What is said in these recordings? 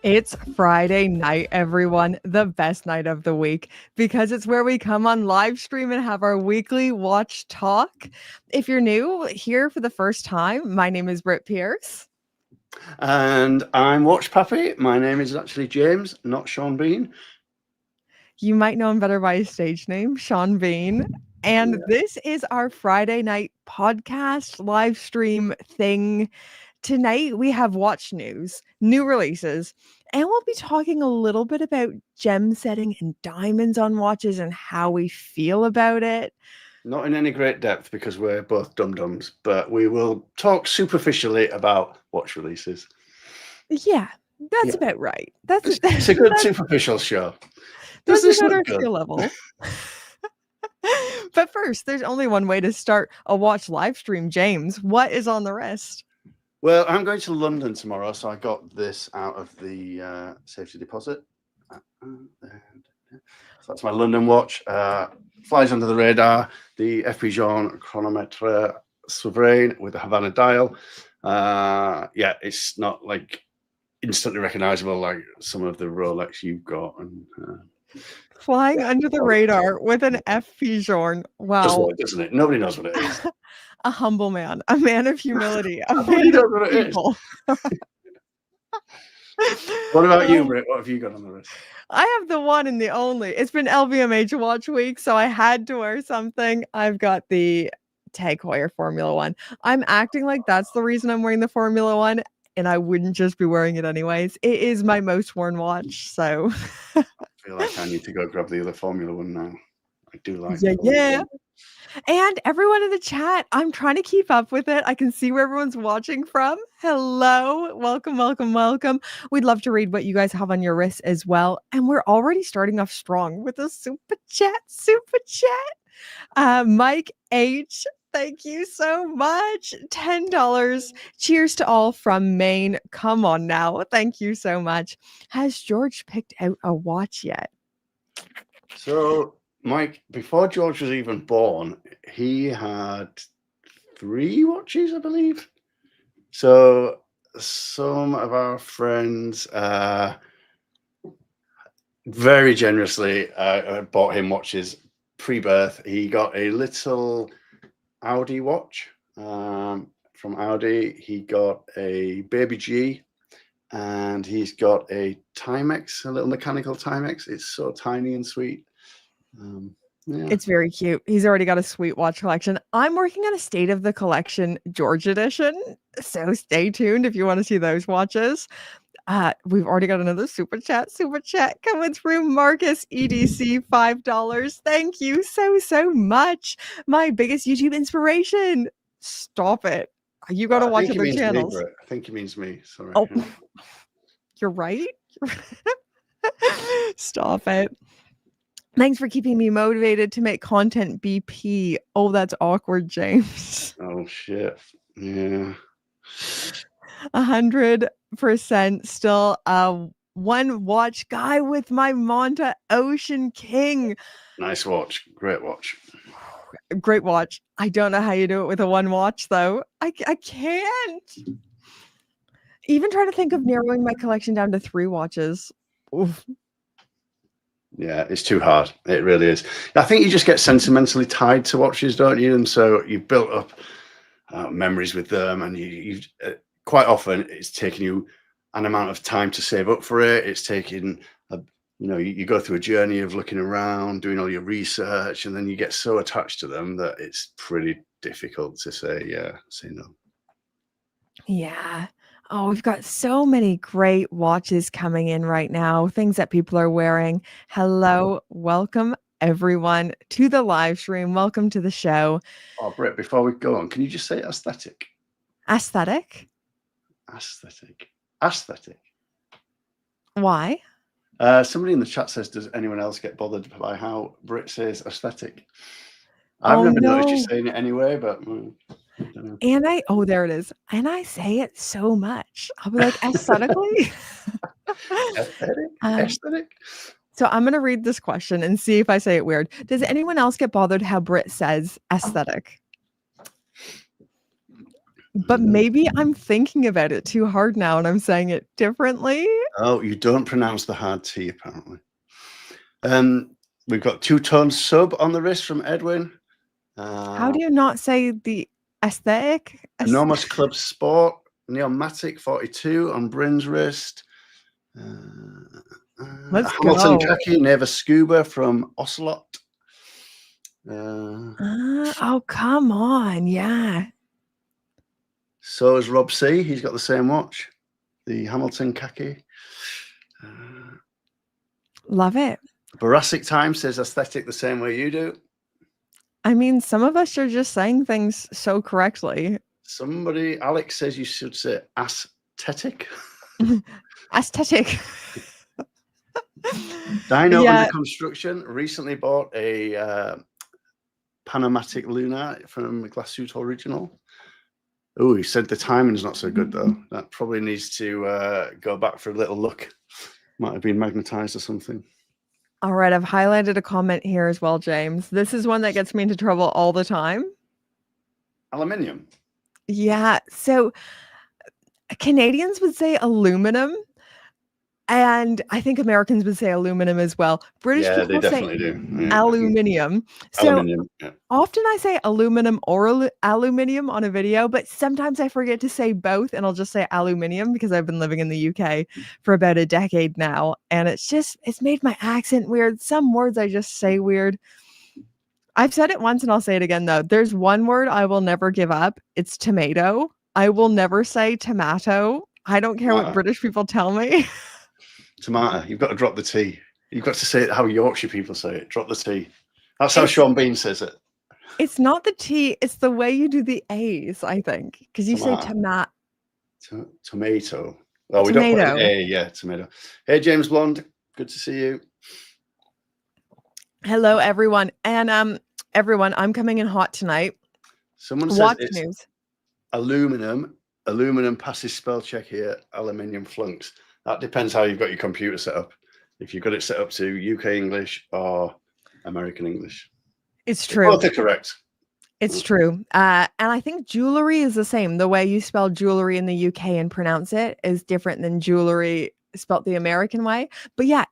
It's Friday night, everyone, the best night of the week, because it's where we come on live stream and have our weekly Watch Talk. If you're new here for the first time, my name is Britt Pierce. And I'm Watch Pappy. My name is actually James, not Sean Bean. You might know him better by his stage name, Sean Bean. And this is our Friday night podcast live stream thing. Tonight we have watch news, new releases, and we'll be talking a little bit about gem setting and diamonds on watches and how we feel about it. Not in any great depth because we're both dum-dums, but we will talk superficially about watch releases. Yeah, that's about right. It's a good superficial show. Does this look good? Skill level. But first, there's only one way to start a watch live stream. James, what is on the wrist? Well, I'm going to London tomorrow, so I got this out of the safety deposit. So that's my London watch. Flies under the radar. The Vacheron chronometre Sovereign with a Havana dial. It's not like instantly recognizable like some of the Rolex you've got. And flying under the radar with an Vacheron. Wow. Doesn't it? Nobody knows what it is. A humble man, a man of humility, a man of people. What about you, Britt? What have you got on the wrist? I have the one and the only. It's been LVMH watch week, so I had to wear something. I've got the Tag Heuer Formula 1. I'm acting like that's the reason I'm wearing the Formula 1, and I wouldn't just be wearing it anyways. It is my most worn watch, so. I feel like I need to go grab the other Formula 1 now. I do like Yeah. And everyone in the chat, I'm trying to keep up with it. I can see where everyone's watching from. Hello. Welcome. We'd love to read what you guys have on your wrists as well. And we're already starting off strong with a super chat. Mike H, thank you so much. $10. Cheers to all from Maine. Come on now. Thank you so much. Has George picked out a watch yet? So, Mike, before George was even born, he had 3 watches, I believe. So some of our friends very generously bought him watches pre-birth. He got a little Audi watch from Audi. He got a Baby G, and he's got a Timex, a little mechanical Timex. It's so tiny and sweet. It's very cute. He's already got a sweet watch collection. I'm working on a state of the collection George edition, so stay tuned if you want to see those watches. We've already got another super chat coming through. Marcus EDC, $5. Thank you so much. My biggest YouTube inspiration. Stop it. You got to watch other channels. I think he means me. Sorry. Oh, you're right. Stop it. Thanks for keeping me motivated to make content, BP. Oh, that's awkward, James. Oh, shit. Yeah. 100% still one watch guy with my Monta Ocean King. Nice watch. Great watch. Great watch. I don't know how you do it with a one watch, though. I can't. Even try to think of narrowing my collection down to 3 watches. Oof. Yeah, it's too hard. It really is. I think you just get sentimentally tied to watches, don't you? And so you've built up memories with them, and you quite often it's taking you an amount of time to save up for it. It's taking you go through a journey of looking around, doing all your research, and then you get so attached to them that it's pretty difficult to say no. Yeah. Oh, we've got so many great watches coming in right now, things that people are wearing. Hello, welcome everyone to the live stream. Welcome to the show. Oh, Britt, before we go on, can you just say aesthetic? Aesthetic? Aesthetic. Why? Somebody in the chat says, does anyone else get bothered by how Britt says aesthetic? I've never noticed you saying it anyway, but... And there it is. And I say it so much. I'll be like, aesthetically. Aesthetic. So I'm going to read this question and see if I say it weird. Does anyone else get bothered how Britt says aesthetic? But maybe I'm thinking about it too hard now and I'm saying it differently. Oh, you don't pronounce the hard T, apparently. We've got two-tone sub on the wrist from Edwin. How do you not say the aesthetic? Nomos Club Sport, Neomatic 42 on Bryn's wrist. Let's Hamilton go. Khaki, Neva Scuba from Ocelot. Oh, come on. Yeah. So is Rob C. He's got the same watch, the Hamilton Khaki. Love it. Boracic Time says aesthetic the same way you do. I mean, some of us are just saying things so correctly. Somebody, Alex says you should say aesthetic. Aesthetic. Dino Under Construction recently bought a Panamatic Lunar from Glasuit Original. Oh, he said the timing's not so good though. That probably needs to go back for a little look. Might have been magnetized or something. All right, I've highlighted a comment here as well, James. This is one that gets me into trouble all the time. Aluminium. Yeah, so Canadians would say aluminum, and I think Americans would say aluminum as well. British people say aluminium. So aluminium, often I say aluminum or aluminium on a video, but sometimes I forget to say both and I'll just say aluminium because I've been living in the UK for about a decade now. And it's made my accent weird. Some words I just say weird. I've said it once and I'll say it again though. There's one word I will never give up. It's tomato. I will never say tomato. I don't care what British people tell me. Tomato. You've got to drop the T. You've got to say it how Yorkshire people say it. Drop the T. That's how Sean Bean says it. It's not the T. It's the way you do the A's, I think. Because you say tomato. Tomato. Oh, we don't put an A. Yeah, tomato. Hey, James Blonde. Good to see you. Hello, everyone. And everyone, I'm coming in hot tonight. Someone says it's news. Aluminum. Aluminum passes spell check here. Aluminium flunks. That depends how you've got your computer set up. If you've got it set up to UK English or American English. It's true. Both are correct. It's true. And I think jewelry is the same. The way you spell jewelry in the UK and pronounce it is different than jewelry spelled the American way. But yeah,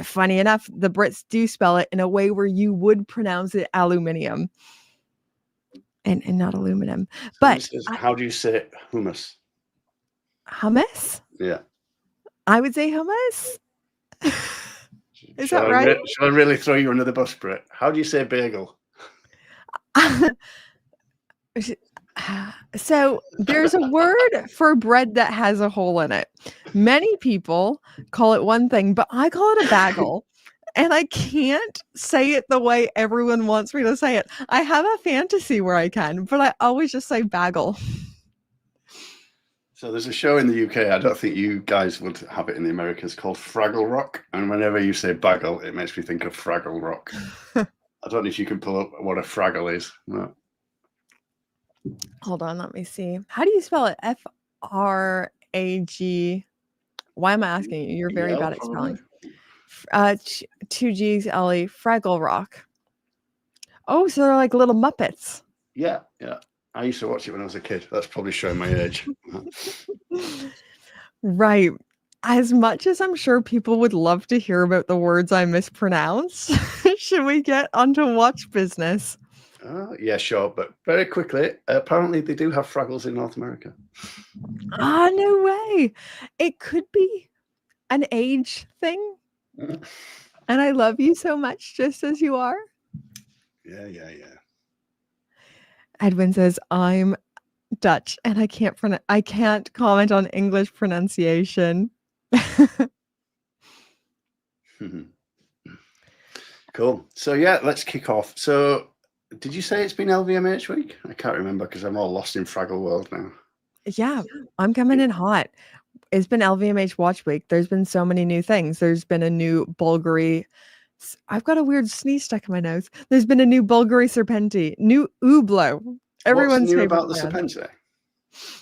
funny enough, the Brits do spell it in a way where you would pronounce it aluminium and not aluminum. But how do you say hummus? Hummus? Yeah. I would say hummus. Is that right? Should I really throw you under the bus, Brit? How do you say bagel? So there's a word for bread that has a hole in it. Many people call it one thing, but I call it a bagel. And I can't say it the way everyone wants me to say it. I have a fantasy where I can, but I always just say bagel. So there's a show in the UK, I don't think you guys would have it in the Americas, called Fraggle Rock. And whenever you say bagel, it makes me think of Fraggle Rock. I don't know if you can pull up what a Fraggle is. No. Hold on, let me see. How do you spell it? F-R-A-G. Why am I asking you? You're very bad at spelling. 2 G's, L-E, Fraggle Rock. Oh, so they're like little Muppets. Yeah. I used to watch it when I was a kid. That's probably showing my age. Right. As much as I'm sure people would love to hear about the words I mispronounce, should we get onto watch business? Yeah, sure. But very quickly, apparently they do have Fraggles in North America. No way. It could be an age thing. And I love you so much just as you are. Yeah. Edwin says, I'm Dutch and I can't comment on English pronunciation. Cool. So yeah, let's kick off. So did you say it's been LVMH week? I can't remember because I'm all lost in Fraggle world now. Yeah, I'm coming in hot. It's been LVMH watch week. There's been so many new things. There's been a new Bulgari. I've got a weird sneeze stuck in my nose. There's been a new Bulgari Serpenti, new Hublot. Everyone's favorite about the Serpenti?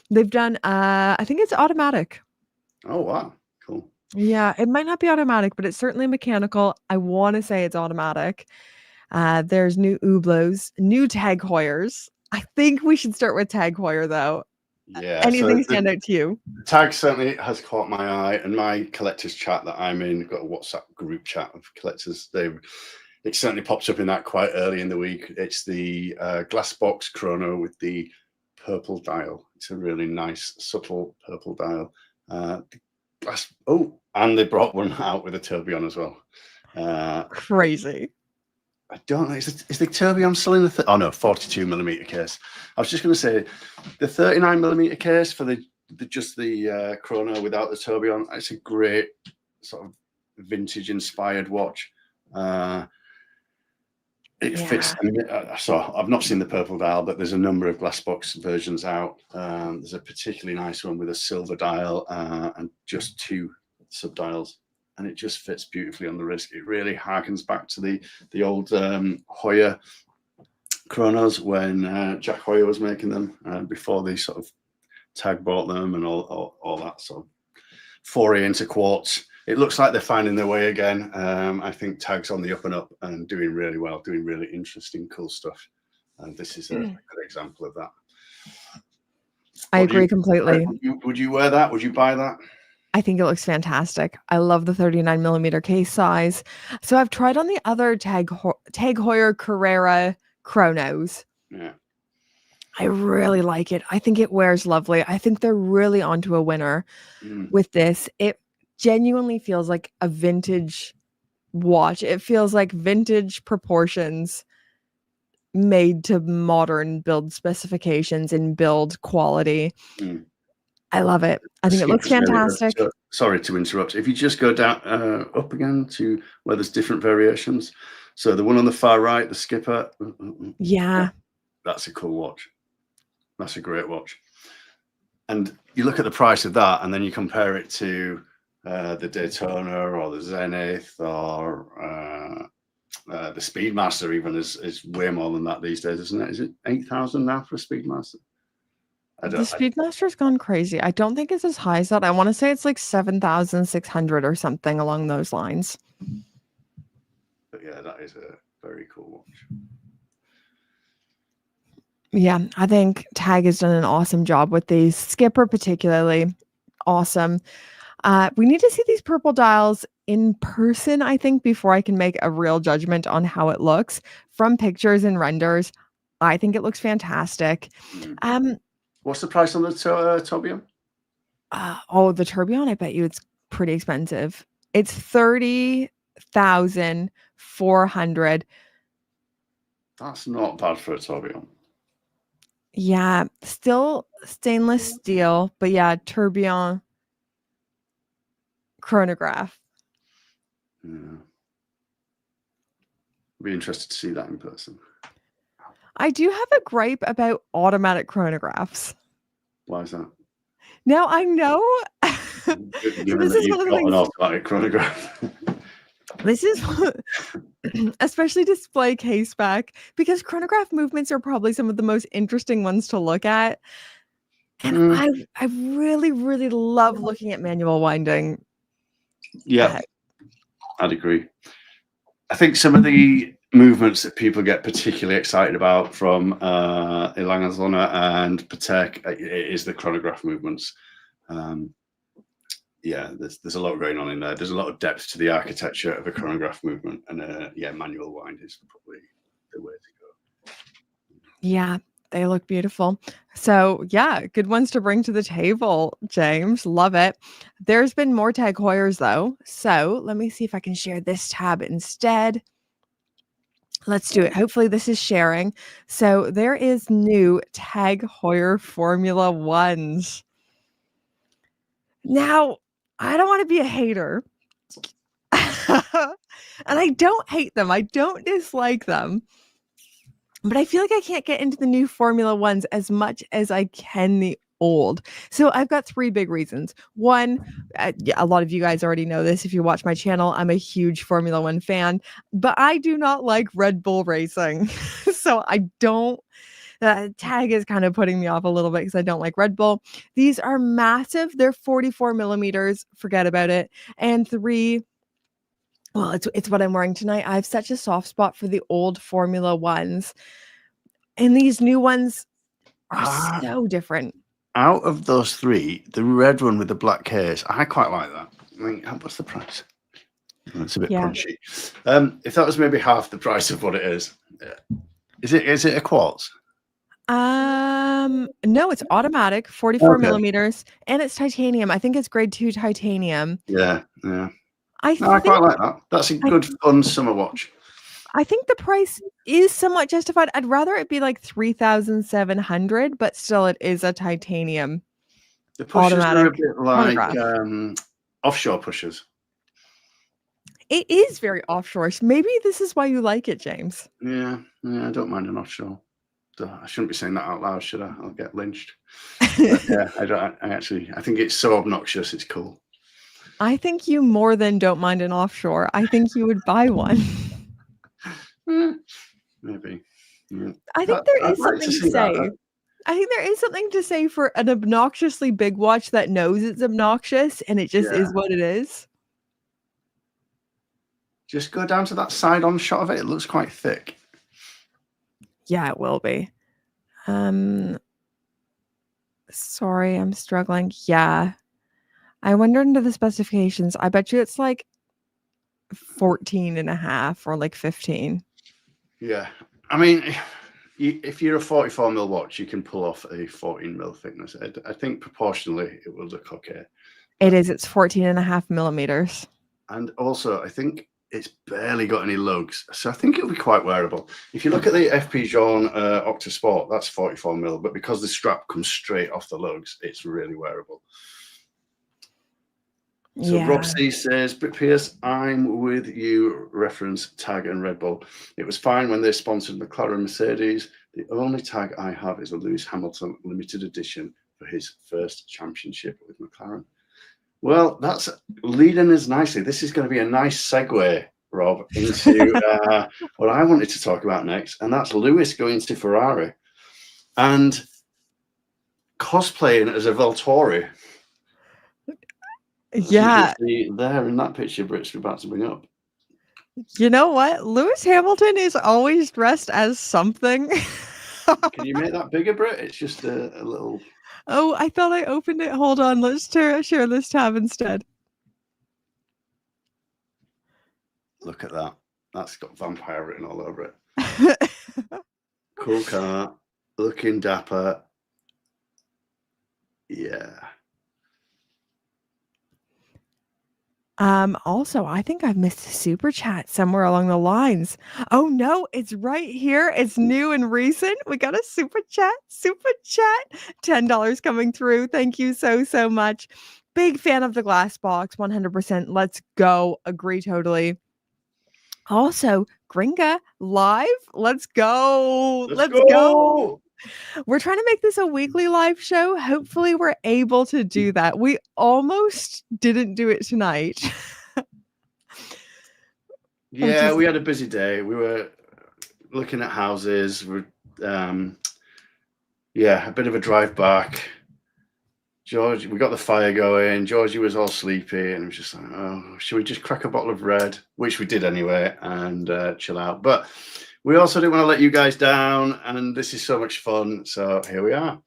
They've done, I think it's automatic. Oh, wow. Cool. Yeah, it might not be automatic, but it's certainly mechanical. I want to say it's automatic. There's new Hublots, new Tag Heuers. I think we should start with Tag Heuer, though. Yeah. Anything So stand out to you? the tag certainly has caught my eye, and my collectors chat that I'm in, got a WhatsApp group chat of collectors. It certainly pops up in that quite early in the week. It's the glass box chrono with the purple dial. It's a really nice, subtle purple dial. And they brought one out with a tourbillon as well. Crazy. I don't know. Is the tourbillon still in the 42mm case? I was just going to say the 39mm case for the chrono without the tourbillon. It's a great sort of vintage inspired watch. It fits. So I've not seen the purple dial, but there's a number of glass box versions out. There's a particularly nice one with a silver dial and just 2 subdials, and it just fits beautifully on the wrist. It really harkens back to the old Heuer chronos when Jack Heuer was making them before they sort of Tag bought them and all that sort of foray into quartz. It looks like they're finding their way again. I think Tag's on the up and up and doing really well, doing really interesting, cool stuff. And this is a good example of that. I agree completely. Would you wear that? Would you buy that? I think it looks fantastic. I love the 39mm case size. So I've tried on the other Tag Heuer Carrera chronos. Yeah. I really like it. I think it wears lovely. I think they're really onto a winner with this. It genuinely feels like a vintage watch. It feels like vintage proportions made to modern build specifications and build quality. I love it. I think it looks fantastic. Really sorry to interrupt. If you just go down up again to where there's different variations. So the one on the far right, the Skipper. Yeah. That's a cool watch. That's a great watch. And you look at the price of that, and then you compare it to the Daytona or the Zenith or the Speedmaster. Even is way more than that these days, isn't it? Is it 8,000 now for a Speedmaster? The Speedmaster's gone crazy. I don't think it's as high as that. I want to say it's like 7,600 or something along those lines. But yeah, that is a very cool watch. Yeah, I think Tag has done an awesome job with these. Skipper particularly awesome. We need to see these purple dials in person, I think, before I can make a real judgment on how it looks. From pictures and renders, I think it looks fantastic. What's the price on the tourbillon? The tourbillon, I bet you it's pretty expensive. It's 30,400. That's not bad for a tourbillon. Yeah, still stainless steel, but yeah, tourbillon chronograph. Yeah. Be interested to see that in person. I do have a gripe about automatic chronographs. Why is that? Now I know Given that you've got an automatic chronograph. This is especially display case back, because chronograph movements are probably some of the most interesting ones to look at. And I really, really love looking at manual winding. Yeah, I'd agree. I think some of the movements that people get particularly excited about from Ilangazola and Patek is the chronograph movements. Yeah, there's a lot going on in there. There's a lot of depth to the architecture of a chronograph movement, and manual wind is probably the way to go. Yeah, they look beautiful. So yeah, good ones to bring to the table, James. Love it. There's been more Tag Heuers though. So let me see if I can share this tab instead. Let's do it. Hopefully this is sharing. So there is new Tag Heuer Formula 1s. Now, I don't want to be a hater. And I don't hate them. I don't dislike them. But I feel like I can't get into the new Formula 1s as much as I can the old. So I've got 3 big reasons. One, a lot of you guys already know this. If you watch my channel, I'm a huge Formula 1 fan, but I do not like Red Bull racing. So I don't, Tag is kind of putting me off a little bit because I don't like Red Bull. These are massive. They're 44 millimeters. Forget about it. And 3, well, it's what I'm wearing tonight. I have such a soft spot for the old Formula 1s. And these new ones are so different. out of those three, the red one with the black case, I quite like that. I mean, what's the price? It's a bit punchy. If that was maybe half the price of what it is it a quartz? No, it's automatic, 44 millimeters, and it's titanium. I think it's grade 2 titanium. Yeah. I quite like that. That's a good, fun summer watch. I think the price is somewhat justified. I'd rather it be like 3,700, but still, it is a titanium. The pushers are a automatic bit like chronograph. Offshore pushers. It is very offshore. Maybe this is why you like it, James. Yeah, I don't mind an offshore. I shouldn't be saying that out loud, should I? I'll get lynched. Yeah, I think it's so obnoxious. It's cool. I think you more than don't mind an offshore. I think you would buy one. Maybe. Yeah. I think there is something to say. I think there is something to say for an obnoxiously big watch that knows it's obnoxious and it just is what it is. Just go down to that side-on shot of it. It looks quite thick. Yeah, it will be. Sorry, I'm struggling. Yeah. I wonder into the specifications. I bet you it's like 14.5 or like 15. Yeah. I mean, if you're a 44 mil watch, you can pull off a 14 mil thickness. I think proportionally it will look okay. It is. It's 14.5 millimeters. And also, I think it's barely got any lugs, so I think it'll be quite wearable. If you look at the FP Jaune Octa Sport, that's 44 mil, but because the strap comes straight off the lugs, it's really wearable. So Rob C says, Britt Pierce, I'm with you, reference tag and Red Bull. It was fine when they sponsored McLaren Mercedes. The only tag I have is a Lewis Hamilton limited edition for his first championship with McLaren. Well, that's leading us nicely. This is going to be a nice segue, Rob, into what I wanted to talk about next, and that's Lewis going to Ferrari and cosplaying as a Valtteri. Yeah. There in that picture Britt's about to bring up. You know what? Lewis Hamilton is always dressed as something. Can you make that bigger, Britt? It's just a little... Oh, I thought I opened it. Hold on. Let's share this tab instead. Look at that. That's got vampire written all over it. Cool car. Looking dapper. Yeah. Also, I think I've missed a super chat somewhere along the lines. Oh no, it's right here. It's new and recent. We got a super chat. $10 coming through. Thank you so much. Big fan of the glass box. 100%. Let's go. Agree totally. Also, Gringa live. Let's go. Let's go. We're trying to make this a weekly live show. Hopefully we're able to do that. We almost didn't do it tonight. Yeah, we had a busy day. We were looking at houses. A bit of a drive back. George, we got the fire going. Georgie was all sleepy and it was just like, oh, should we just crack a bottle of red? Which we did anyway, and chill out. But we also didn't want to let you guys down, and this is so much fun. So here we are.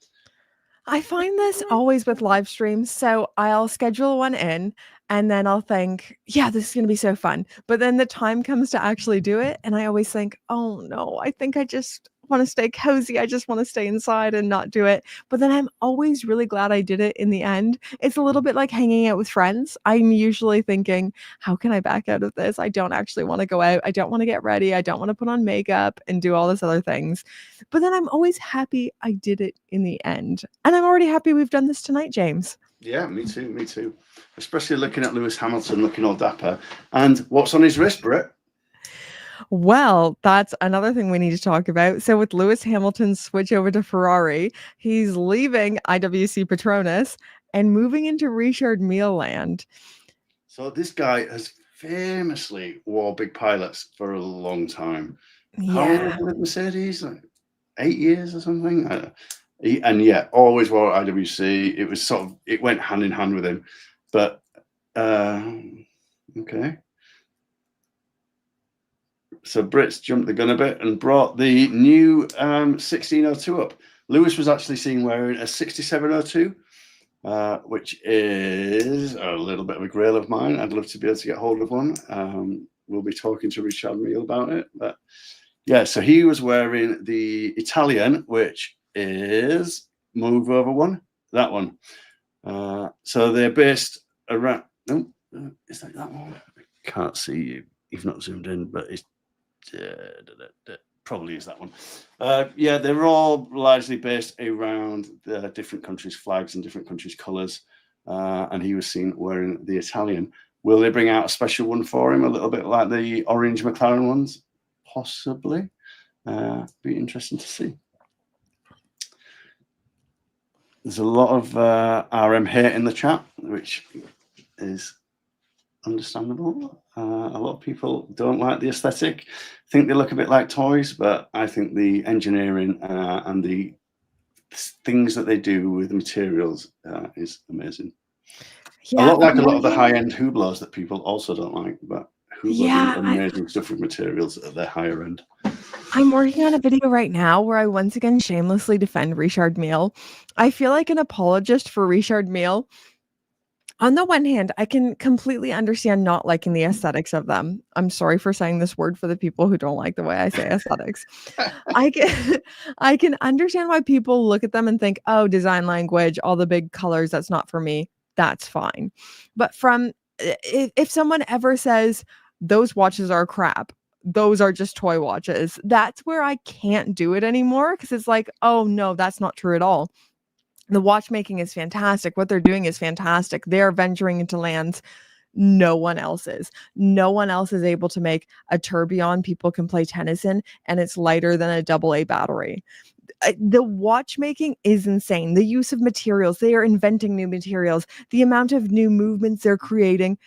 I find this always with live streams. So I'll schedule one in and then I'll think, yeah, this is going to be so fun. But then the time comes to actually do it. And I always think, oh no, I think I just want to stay cozy. I just want to stay inside and not do it. But then I'm always really glad I did it in the end. It's a little bit like hanging out with friends. I'm usually thinking, how can I back out of this? I don't actually want to go out. I don't want to get ready. I don't want to put on makeup and do all this other things. But then I'm always happy I did it in the end. And I'm already happy we've done this tonight, James. Yeah, me too. Especially looking at Lewis Hamilton looking all dapper. And what's on his wrist, Britt? Well, that's another thing we need to talk about. So with Lewis Hamilton's switch over to Ferrari, he's leaving IWC Petronas and moving into Richard Mille land. So this guy has famously wore big pilots for a long time. Yeah. How long was he with Mercedes? Like 8 years or something? Always wore IWC. It was it went hand in hand with him. But okay. So Britt's jumped the gun a bit and brought the new 1602 up. Lewis was actually seen wearing a 6702, which is a little bit of a grail of mine. I'd love to be able to get hold of one. We'll be talking to Richard Mille about it. But yeah, so he was wearing the Italian, which is move over one, that one. So they're based around. Oh, is that one? I can't see you. You've not zoomed in, but it's probably is that one. Yeah, they're all largely based around the different countries' flags and different countries' colours. And he was seen wearing the Italian. Will they bring out a special one for him, a little bit like the orange McLaren ones? Possibly. Be interesting to see. There's a lot of RM hate in the chat, which is understandable. A lot of people don't like the aesthetic, think they look a bit like toys, but I think the engineering and the things that they do with the materials is amazing. Yeah, a lot like a lot of the high-end Hublots that people also don't like, but Hublot do amazing stuff with materials at their higher end. I'm working on a video right now where I once again shamelessly defend Richard Mille. I feel like an apologist for Richard Mille. On the one hand, I can completely understand not liking the aesthetics of them. I'm sorry for saying this word for the people who don't like the way I say aesthetics. I can understand why people look at them and think, oh, design language, all the big colors, that's not for me. That's fine. But if someone ever says those watches are crap, those are just toy watches, that's where I can't do it anymore, because it's like, oh no, that's not true at all. The watchmaking is fantastic. What they're doing is fantastic. They're venturing into lands no one else is. No one else is able to make a tourbillon people can play tennis in, and it's lighter than a AA battery. The watchmaking is insane. The use of materials, they are inventing new materials. The amount of new movements they're creating.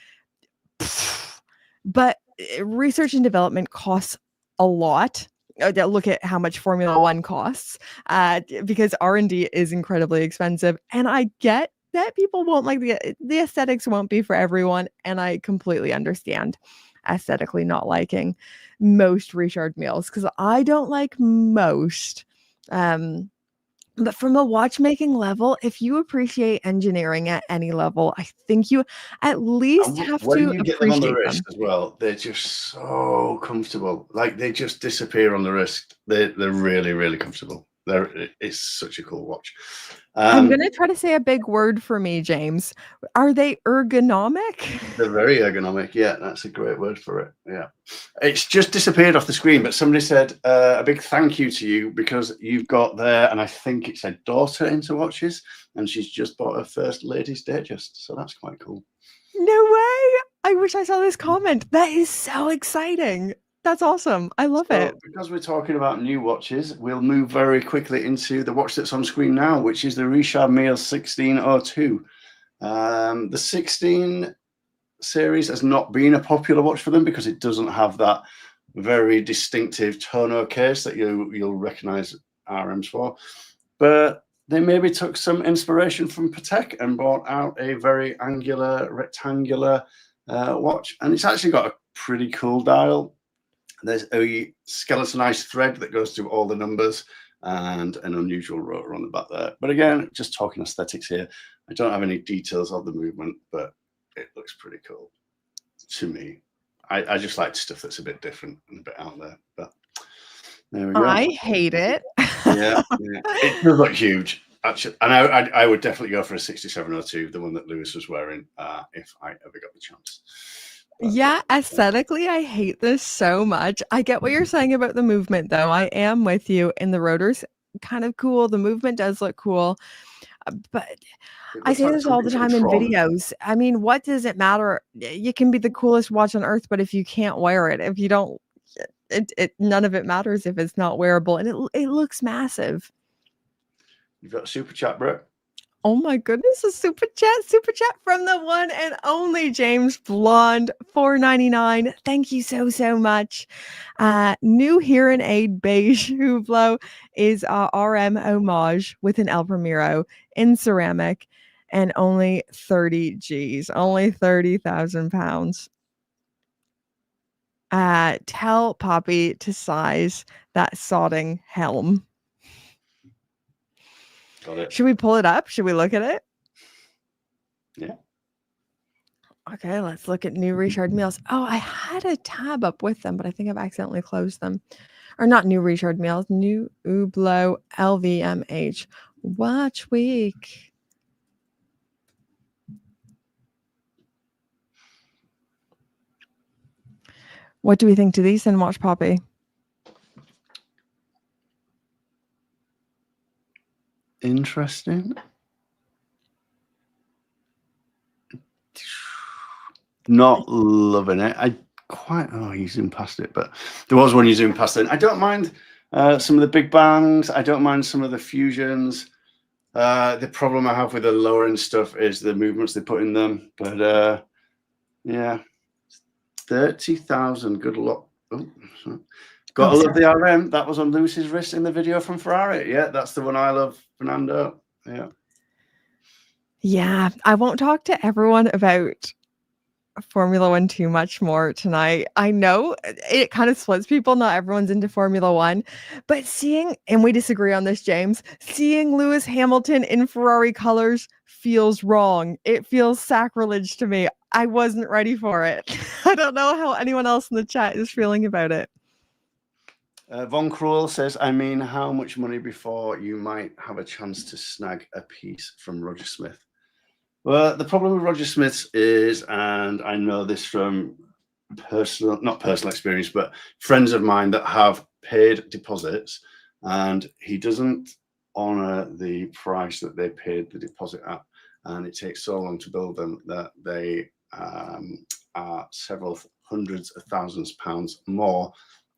But research and development costs a lot. Look at how much Formula One costs, because R&D is incredibly expensive. And I get that people won't like the aesthetics won't be for everyone. And I completely understand aesthetically not liking most Richard Milles, because I don't like most. But from a watchmaking level, if you appreciate engineering at any level, I think you at least have to you get them on the wrist as well, they're just so comfortable. Like they just disappear on the wrist. They're really, really comfortable. It's such a cool watch. I'm going to try to say a big word for me, James. Are they ergonomic? They're very ergonomic. Yeah, that's a great word for it. Yeah. It's just disappeared off the screen, but somebody said a big thank you to you because you've got there, and I think it said daughter into watches, and she's just bought her first ladies Datejust. So that's quite cool. No way. I wish I saw this comment. That is so exciting. That's awesome. I love it. Because we're talking about new watches, we'll move very quickly into the watch that's on screen now, which is the Richard Mille 1602. The 16 series has not been a popular watch for them because it doesn't have that very distinctive tonneau case that you'll recognize RMs for. But they maybe took some inspiration from Patek and brought out a very angular, rectangular watch. And it's actually got a pretty cool dial. There's a skeletonized thread that goes through all the numbers and an unusual rotor on the back there. But again, just talking aesthetics here. I don't have any details of the movement, but it looks pretty cool to me. I just like stuff that's a bit different and a bit out there. But there we go. I hate it. Yeah. It does look huge. Actually, and I would definitely go for a 6702, the one that Lewis was wearing, if I ever got the chance. Yeah, aesthetically, I hate this so much. I get what you're saying about the movement, though. I am with you. And the rotor's kind of cool. The movement does look cool. But I say this all the time in videos. I mean, what does it matter? You can be the coolest watch on earth, but if you can't wear it, if you don't, none of it matters if it's not wearable. And it looks massive. You've got a super chat, bro. Oh my goodness, a super chat from the one and only James Blonde, $4.99. Thank you so much. New hearing aid beige Hublot is RM homage with an El Primero in ceramic and only 30 G's, only 30,000 pounds. Tell Poppy to size that sodding helm. Got it. Should we pull it up? Should we look at it? Yeah. Okay, let's look at new Richard Milles. Oh, I had a tab up with them, but I think I've accidentally closed them. Or not new Richard Milles, new Hublot LVMH Watch Week. What do we think to these then, Watch Poppy? Interesting. Not loving it. You zoomed past it, but there was one you zoomed past it. I don't mind some of the big bangs. I don't mind some of the fusions. The problem I have with the lower end stuff is the movements they put in them. But yeah, 30,000. Good luck. Oh, got to love the RM. That was on Lewis's wrist in the video from Ferrari. Yeah, that's the one I love, Fernando. Yeah. Yeah, I won't talk to everyone about Formula One too much more tonight. I know it kind of splits people. Not everyone's into Formula One, but seeing, and we disagree on this, James, seeing Lewis Hamilton in Ferrari colors feels wrong. It feels sacrilege to me. I wasn't ready for it. I don't know how anyone else in the chat is feeling about it. Von Krull says, I mean, how much money before you might have a chance to snag a piece from Roger Smith? Well, the problem with Roger Smith is, and I know this from not personal experience, but friends of mine that have paid deposits, and he doesn't honor the price that they paid the deposit at. And it takes so long to build them that they are several hundreds of thousands of pounds more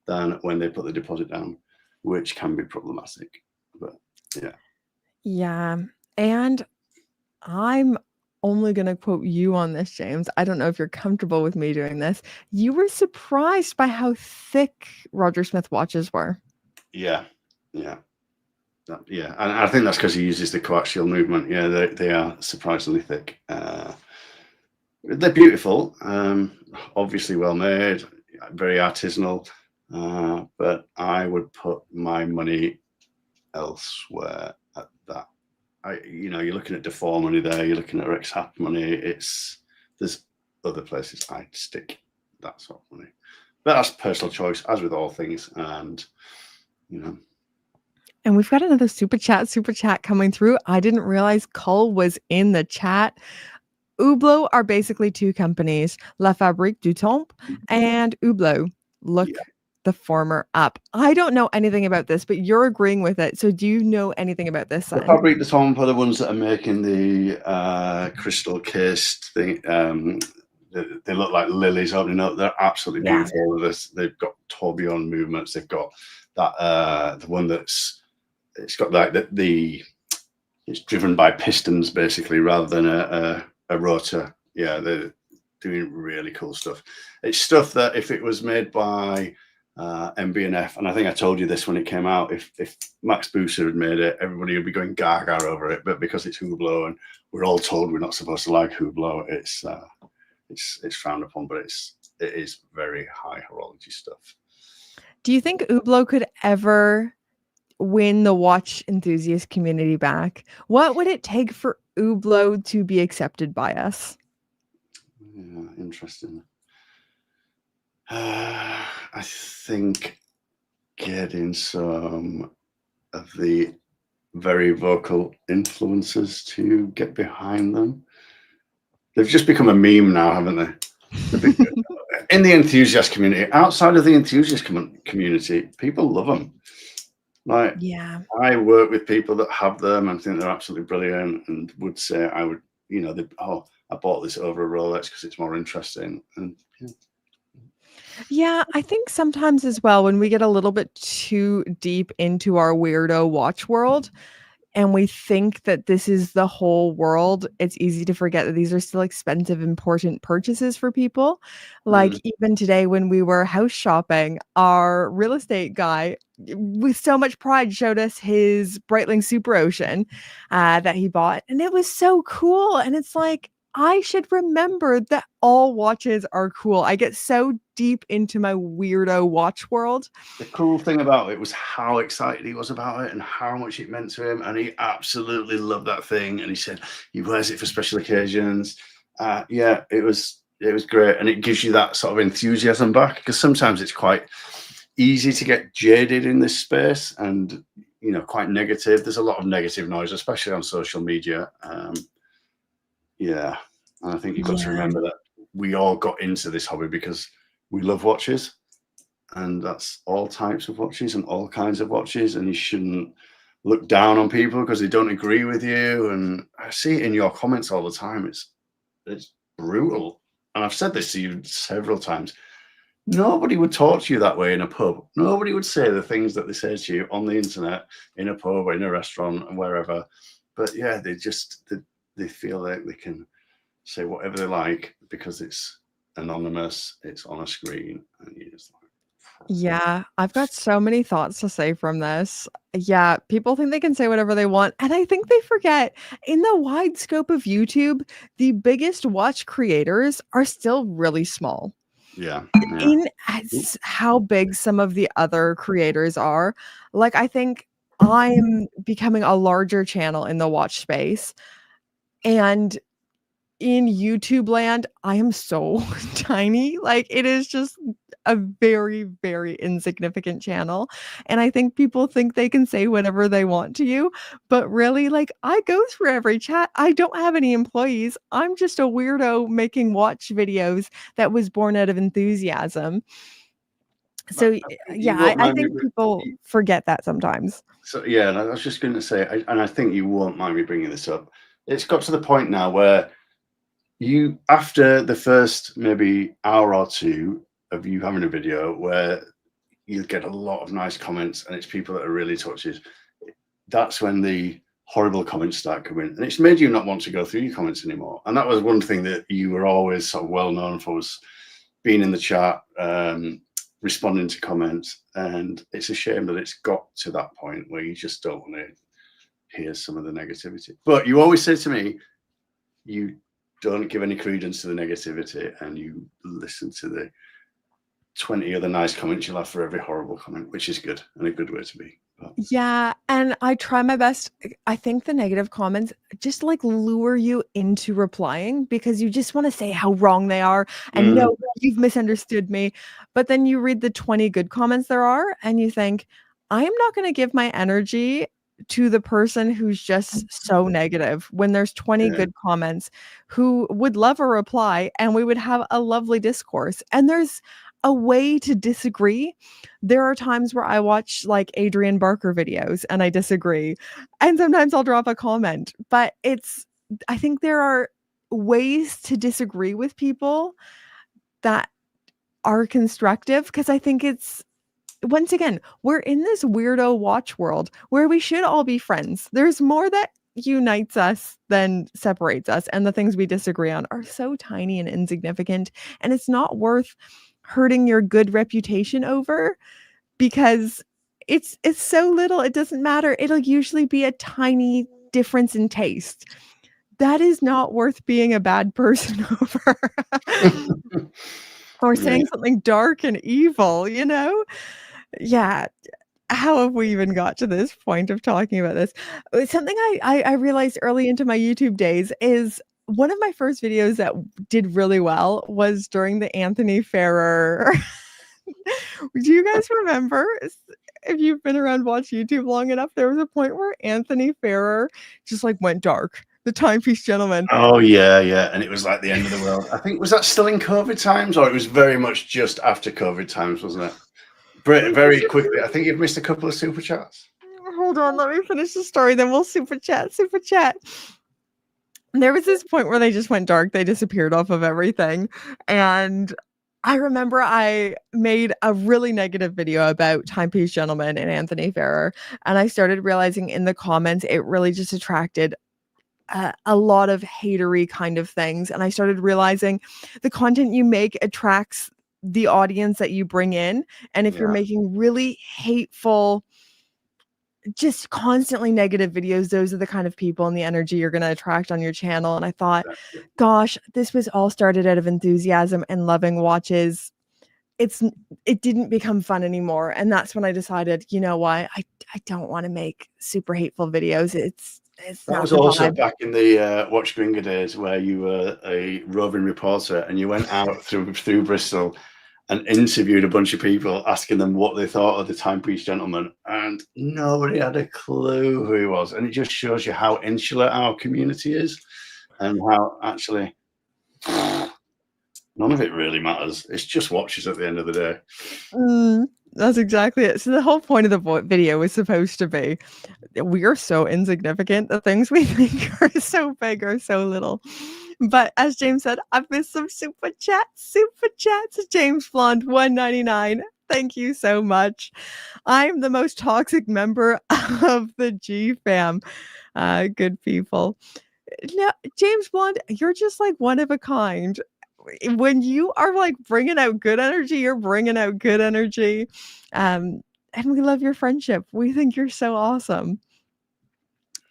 than when they put the deposit down, which can be problematic. But yeah. Yeah. And I'm only going to quote you on this, James. I don't know if you're comfortable with me doing this. You were surprised by how thick Roger Smith watches were. Yeah. Yeah. Yeah. And I think that's because he uses the coaxial movement. Yeah, they are surprisingly thick. They're beautiful, obviously well made, very artisanal. But I would put my money elsewhere at that. You're looking at Defoe money there. You're looking at Rex Happ money. There's other places I'd stick that sort of money. But that's personal choice, as with all things. And And we've got another super chat coming through. I didn't realize Cole was in the chat. Hublot are basically two companies, La Fabrique du Temps and Hublot. Look the former up. I don't know anything about this, but you're agreeing with it. So do you know anything about this? The Fabrique du Temps are the ones that are making the crystal cased thing. They look like lilies opening up. They're absolutely beautiful. They've got tourbillon movements. They've got that the one it's got like it's driven by pistons basically rather than a rotor. Yeah, they're doing really cool stuff. It's stuff that if it was made by MB&F, and I think I told you this when it came out, if Max Buser had made it, everybody would be going gaga over it. But because it's Hublot and we're all told we're not supposed to like Hublot, it's frowned upon. But it is very high horology stuff. Do you think Hublot could ever win the watch enthusiast community back? What would it take for Hublot to be accepted by us? Yeah, interesting. I think getting some of the very vocal influencers to get behind them. They've just become a meme now, haven't they? In the enthusiast community, outside of the enthusiast community, people love them. Like, I work with people that have them and think they're absolutely brilliant, and would say I would, I bought this over a Rolex because it's more interesting. And yeah, I think sometimes as well, when we get a little bit too deep into our weirdo watch world and we think that this is the whole world, it's easy to forget that these are still expensive, important purchases for people. Like even today when we were house shopping, our real estate guy with so much pride showed us his Breitling Super Ocean that he bought. And it was so cool. And it's like, I should remember that all watches are cool. I get so deep into my weirdo watch world. The cool thing about it was how excited he was about it and how much it meant to him. And he absolutely loved that thing. And he said he wears it for special occasions. Yeah, it was great. And it gives you that sort of enthusiasm back, because sometimes it's quite easy to get jaded in this space and, you know, quite negative. There's a lot of negative noise, especially on social media. Yeah. And I think you've got to remember that we all got into this hobby because we love watches. And that's all types of watches and all kinds of watches. And you shouldn't look down on people because they don't agree with you. And I see it in your comments all the time. It's brutal. And I've said this to you several times. Nobody would talk to you that way in a pub. Nobody would say the things that they say to you on the internet, in a pub or in a restaurant and wherever. But yeah, they feel like they can say whatever they like because it's anonymous, it's on a screen, and you just like, yeah, I've got so many thoughts to say from this. Yeah, people think they can say whatever they want. And I think they forget, in the wide scope of YouTube, the biggest watch creators are still really small. yeah. In how big some of the other creators are. Like, I think I'm becoming a larger channel in the watch space. And in YouTube land, I am so tiny. Like, it is just a very, very insignificant channel. And I think people think they can say whatever they want to you. But really, like, I go through every chat. I don't have any employees. I'm just a weirdo making watch videos that was born out of enthusiasm. So, yeah, I think people forget that sometimes. So, yeah, and I was just going to say, and I think you won't mind me bringing this up. It's got to the point now where you, after the first maybe hour or two of you having a video where you get a lot of nice comments and it's people that are really touches, that's when the horrible comments start coming, and it's made you not want to go through your comments anymore. And that was one thing that you were always sort of well known for, was being in the chat, responding to comments. And it's a shame that it's got to that point where you just don't want to hear some of the negativity. But you always say to me, you don't give any credence to the negativity, and you listen to the 20 other nice comments you'll have for every horrible comment, which is good and a good way to be. But yeah, and I try my best. I think the negative comments just like lure you into replying because you just want to say how wrong they are and no, you've misunderstood me. But then you read the 20 good comments there are and you think, I am not going to give my energy to the person who's just so negative when there's 20 good comments who would love a reply and we would have a lovely discourse. And there's a way to disagree. There are times where I watch like Adrian Barker videos and I disagree. And sometimes I'll drop a comment, but I think there are ways to disagree with people that are constructive, because I think once again, we're in this weirdo watch world where we should all be friends. There's more that unites us than separates us. And the things we disagree on are so tiny and insignificant. And it's not worth hurting your good reputation over, because it's so little. It doesn't matter. It'll usually be a tiny difference in taste. That is not worth being a bad person over. Or saying something dark and evil, you know? Yeah. How have we even got to this point of talking about this? Something I realized early into my YouTube days is one of my first videos that did really well was during the Anthony Ferrer. Do you guys remember? If you've been around watch YouTube long enough, there was a point where Anthony Ferrer just like went dark. The Timepiece Gentleman. Oh yeah, and it was like the end of the world. I think, was that still in COVID times, or it was very much just after COVID times, wasn't it? Very quickly. I think you've missed a couple of super chats. Hold on, let me finish the story, then we'll super chat. There was this point where they just went dark. They disappeared off of everything. And I remember I made a really negative video about Timepiece Gentleman and Anthony Ferrer. And I started realizing in the comments, it really just attracted a lot of hatery kind of things. And I started realizing the content you make attracts the audience that you bring in. And if you're making really hateful just constantly negative videos, those are the kind of people and the energy you're going to attract on your channel. And I thought, gosh, this was all started out of enthusiasm and loving watches. It didn't become fun anymore. And that's when I decided, you know what, I don't want to make super hateful videos. That was also back in the Watch Gringo days, where you were a roving reporter and you went out through Bristol and interviewed a bunch of people, asking them what they thought of the Timepiece Gentleman, and nobody had a clue who he was. And it just shows you how insular our community is, and how actually none of it really matters. It's just watches at the end of the day. That's exactly it. So the whole point of the video was supposed to be, we are so insignificant. The things we think are so big or so little. But as James said, I've missed some super chats. James Blonde 199. Thank you so much. I'm the most toxic member of the G fam. Good people. No, James Blonde, you're just like one of a kind. When you are like bringing out good energy, you're bringing out good energy. And we love your friendship. We think you're so awesome.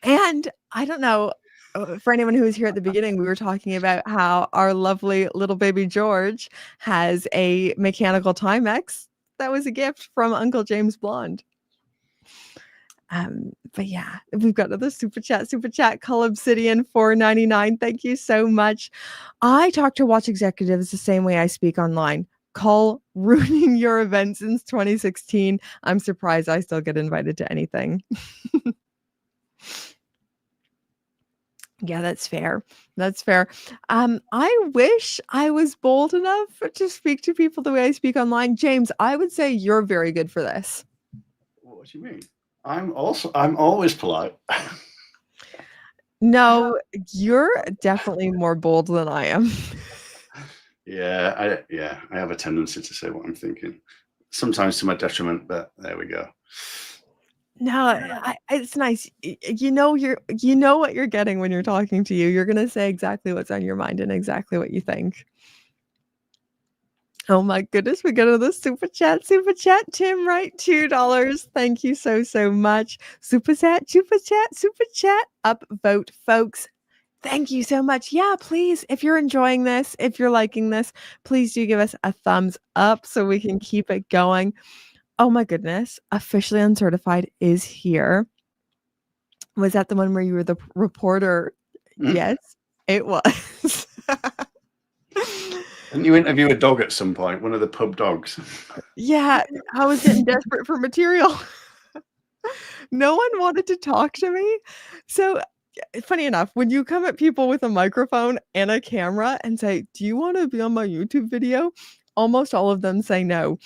And I don't know, for anyone who was here at the beginning, we were talking about how our lovely little baby George has a mechanical Timex. That was a gift from Uncle James Blonde. But yeah, we've got another super chat, Cull Obsidian 499. Thank you so much. I talk to watch executives the same way I speak online. Cull, ruining your event since 2016. I'm surprised I still get invited to anything. Yeah, that's fair. I wish I was bold enough to speak to people the way I speak online. James, I would say you're very good for this. What do you mean? I'm always polite. No, you're definitely more bold than I am. Yeah, I have a tendency to say what I'm thinking, sometimes to my detriment, but there we go. No, it's nice. You know what you're getting when you're talking to you. You're gonna say exactly what's on your mind and exactly what you think. Oh my goodness, we got another super chat, Tim, right? $2. Thank you so much. Super chat, upvote, folks. Thank you so much. Yeah, please, if you're enjoying this, if you're liking this, please do give us a thumbs up so we can keep it going. Oh my goodness, Officially Uncertified is here. Was that the one where you were the reporter? Mm-hmm. Yes, it was. Didn't you interview a dog at some point? One of the pub dogs? Yeah, I was getting desperate for material. No one wanted to talk to me. So, funny enough, when you come at people with a microphone and a camera and say, "Do you want to be on my YouTube video?" Almost all of them say no.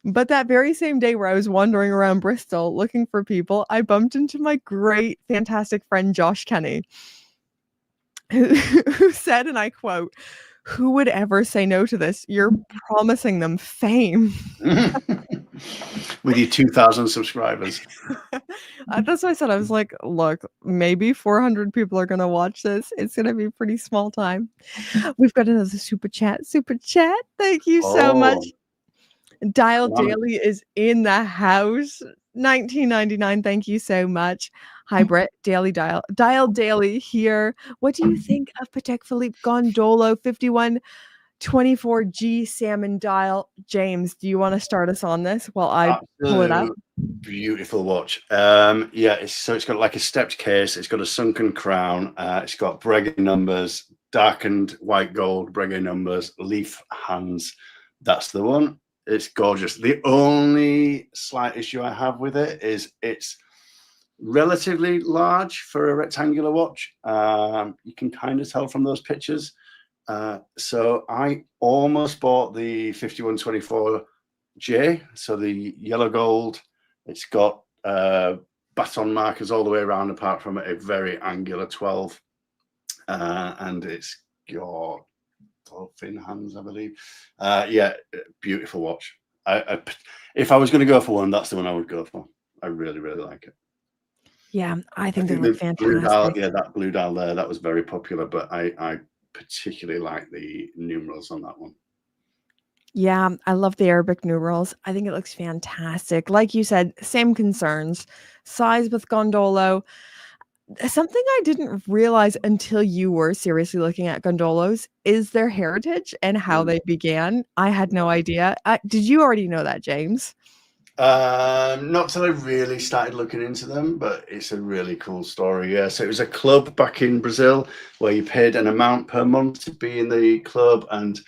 But that very same day where I was wandering around Bristol looking for people, I bumped into my great, fantastic friend, Josh Kenny, who said, and I quote, "Who would ever say no to this? You're promising them fame." With your 2,000 subscribers. That's what I said. I was like, look, maybe 400 people are going to watch this. It's going to be pretty small time. We've got another super chat. Thank you so much. Dial Daily is in the house. $19.99. Thank you so much. Hi, Brett. Dial Daily here. What do you think of Patek Philippe Gondolo 5124G salmon dial? James, do you want to start us on this while I pull it up? Beautiful watch. It's got like a stepped case. It's got a sunken crown. It's got Breguet numbers, darkened white gold Breguet numbers, leaf hands. That's the one. It's gorgeous. The only slight issue I have with it is it's relatively large for a rectangular watch. You can kind of tell from those pictures. So I almost bought the 5124J, so the yellow gold. It's got baton markers all the way around, apart from a very angular 12, and it's got dolphin hands, I believe. Beautiful watch. If I was going to go for one, that's the one I would go for. I really, really like it. Yeah, I think they look fantastic. That blue dial there, that was very popular, but I particularly like the numerals on that one. Yeah, I love the Arabic numerals. I think it looks fantastic. Like you said, same concerns. Size with gondolo. Something I didn't realize until you were seriously looking at gondolas is their heritage and how they began. I had no idea. Did you already know that, James? Not till I really started looking into them, but it's a really cool story. Yeah, so it was a club back in Brazil where you paid an amount per month to be in the club, and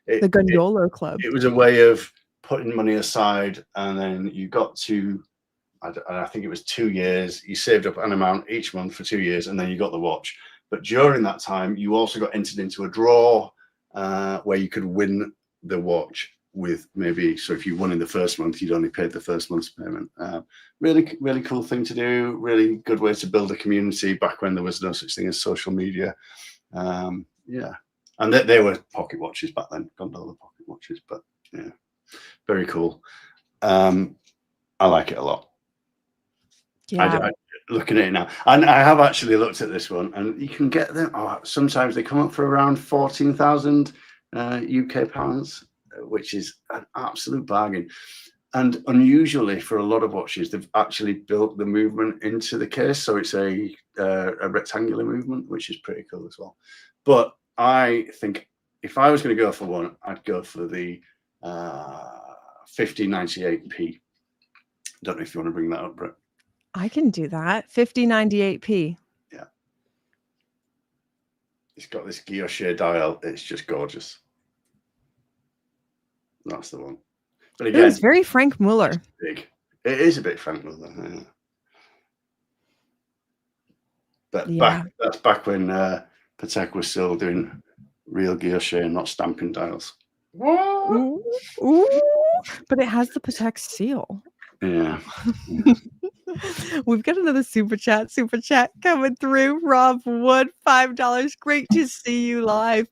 The Gondola Club. it was a way of putting money aside, and then you got to, I think it was 2 years. You saved up an amount each month for 2 years, and then you got the watch. But during that time, you also got entered into a draw where you could win the watch with maybe, so if you won in the first month, you'd only paid the first month's payment. Really, really cool thing to do. Really good way to build a community back when there was no such thing as social media. Yeah, and they were pocket watches back then, gondola pocket watches. But yeah, very cool. I like it a lot. Yeah. Looking at it now, and I have actually looked at this one, and you can get them. Sometimes they come up for around 14,000 UK pounds, which is an absolute bargain. And unusually for a lot of watches, they've actually built the movement into the case, so it's a rectangular movement, which is pretty cool as well. But I think if I was going to go for one, I'd go for the 5098p. Don't know if you want to bring that up, Brett. I can do that. 5098p. Yeah. It's got this guilloche dial. It's just gorgeous. That's the one. But again, it's very Frank Muller. Big. It is a bit Frank Muller. Yeah. But that's back when Patek was still doing real guilloche and not stamping dials. Ooh, ooh, but it has the Patek seal. Yeah. We've got another super chat coming through. Rob Wood, $5. Great to see you live.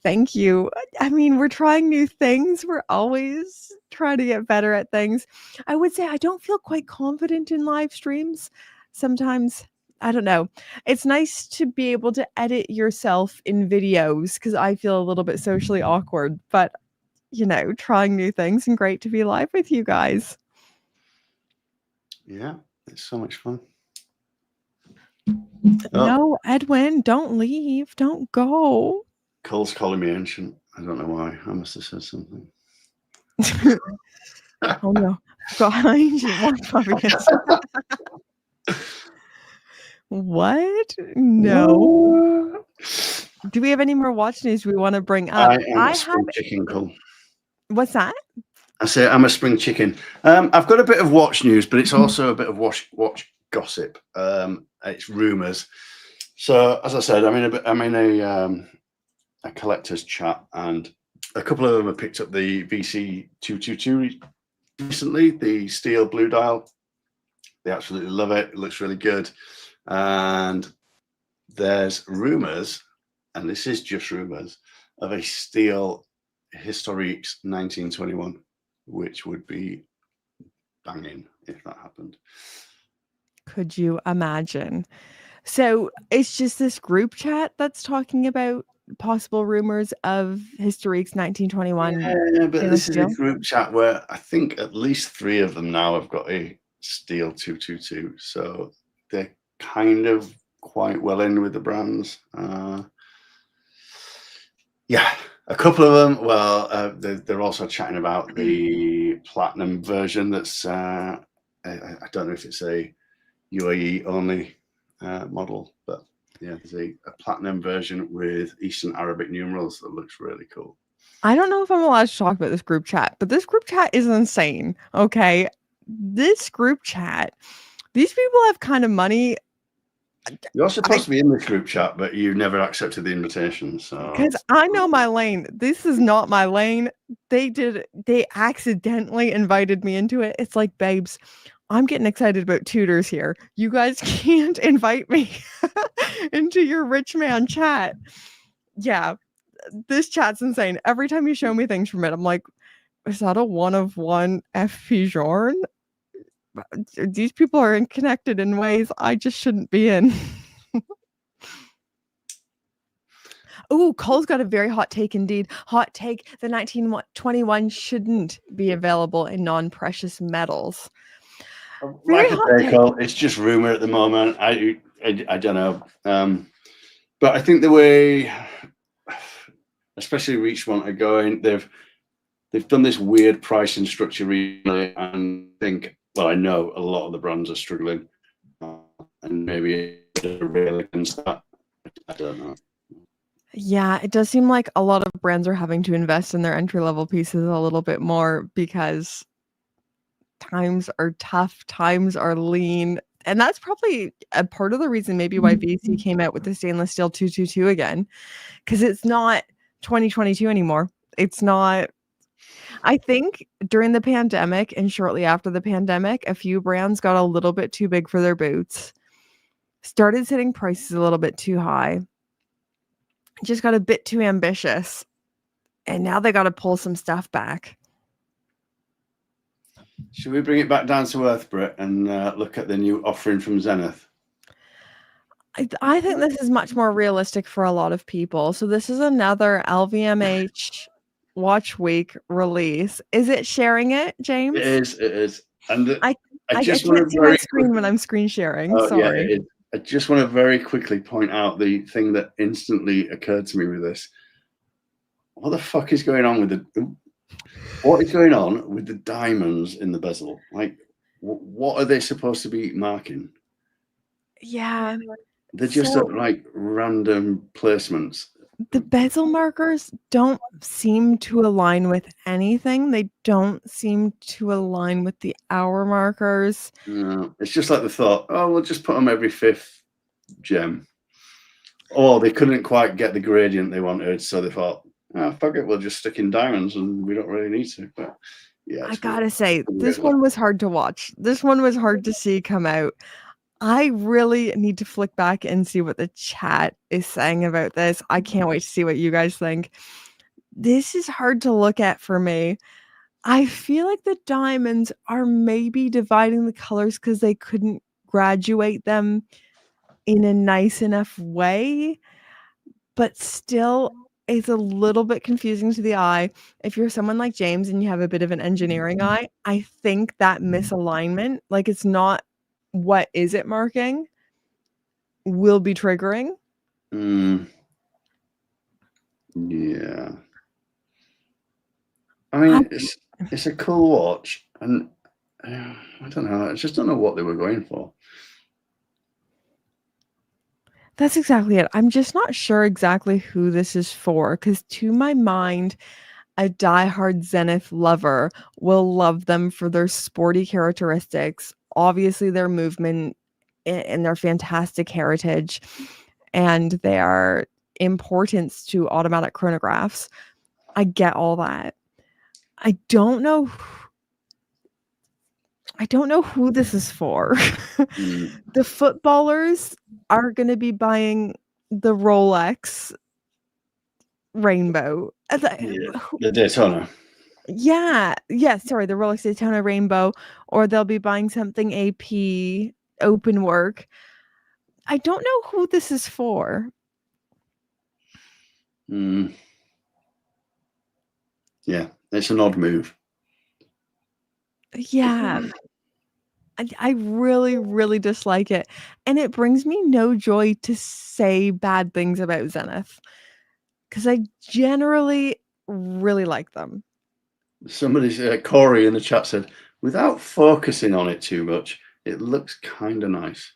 Thank you. I mean, we're trying new things. We're always trying to get better at things. I would say I don't feel quite confident in live streams. Sometimes, I don't know. It's nice to be able to edit yourself in videos because I feel a little bit socially awkward. But, trying new things, and great to be live with you guys. Yeah, it's so much fun. No, Edwin, don't leave. Don't go. Cole's calling me ancient. I don't know why. I must have said something. Oh no. Behind you. What? No. Do we have any more watch news we want to bring up? I have spring chicken, Cole. What's that? I say I'm a spring chicken. I've got a bit of watch news, but it's also a bit of watch gossip. It's rumors. So as I said, I'm in a collector's chat, and a couple of them have picked up the VC222 recently, the steel blue dial. They absolutely love it. It looks really good. And there's rumors, and this is just rumors, of a steel Historiques 1921, which would be banging if that happened. Could you imagine? So it's just this group chat that's talking about possible rumors of Historiques 1921. Yeah, but this is a group chat where I think at least 3 of them now have got a steel 222, so they're kind of quite well in with the brands. Yeah, a couple of them. Well, they're also chatting about the platinum version. That's I don't know if it's a UAE only model, but yeah, there's a platinum version with Eastern Arabic numerals that looks really cool. I don't know if I'm allowed to talk about this group chat, but this group chat is insane. Okay, this group chat, these people have kind of money. You're supposed to be in this group chat, but you never accepted the invitation. So because I know my lane. This is not my lane. They accidentally invited me into it. It's like, babes, I'm getting excited about tutors here. You guys can't invite me into your rich man chat. Yeah, this chat's insane. Every time you show me things from it, I'm like, is that a 1-of-1 FP Jorn? These people are connected in ways I just shouldn't be in. Oh, Cole's got a very hot take indeed. Hot take: the 1921 shouldn't be available in non-precious metals. Like I say, Cole, it's just rumor at the moment. I don't know. But I think the way, especially Richemont are going, they've done this weird pricing structure recently, and I think, well, I know a lot of the brands are struggling, and maybe they're really against that. I don't know. Yeah, it does seem like a lot of brands are having to invest in their entry-level pieces a little bit more because times are tough, times are lean. And that's probably a part of the reason maybe why VC came out with the stainless steel 222 again, because it's not 2022 anymore. It's not. I think during the pandemic and shortly after the pandemic, a few brands got a little bit too big for their boots, started setting prices a little bit too high, just got a bit too ambitious, and now they got to pull some stuff back. Should we bring it back down to earth, Britt, and look at the new offering from Zenith? I think this is much more realistic for a lot of people. So this is another LVMH Watch Week release. Is it sharing it, James? It is. And I just can't see my screen when I'm screen sharing. Sorry. Yeah, I just want to very quickly point out the thing that instantly occurred to me with this. What the fuck is going on with the diamonds in the bezel? Like, what are they supposed to be marking? Yeah. They're just like random placements. The bezel markers don't seem to align with anything. They don't seem to align with the hour markers. No, it's just like the thought, oh, we'll just put them every fifth gem. Or they couldn't quite get the gradient they wanted, so they thought, oh, fuck it, we'll just stick in diamonds and we don't really need to. But yeah, I gotta say, this one was hard to watch. This one was hard to see come out. I really need to flick back and see what the chat is saying about this. I can't wait to see what you guys think. This is hard to look at for me. I feel like the diamonds are maybe dividing the colors because they couldn't graduate them in a nice enough way, but still it's a little bit confusing to the eye. If you're someone like James and you have a bit of an engineering eye, I think that misalignment, like it's not what is it marking, will be triggering. Yeah. I mean, it's a cool watch, and I don't know. I just don't know what they were going for. That's exactly it. I'm just not sure exactly who this is for, because to my mind, a diehard Zenith lover will love them for their sporty characteristics, obviously their movement and their fantastic heritage, and their importance to automatic chronographs. I get all that. I don't know who this is for. The footballers are going to be buying the Rolex Rainbow. The Daytona. Yeah. Sorry, the Rolex Daytona Rainbow, or they'll be buying something AP open work. I don't know who this is for. Yeah, it's an odd move. Yeah. I really, really dislike it. And it brings me no joy to say bad things about Zenith, because I generally really like them. Somebody, Corey in the chat said, without focusing on it too much, it looks kind of nice,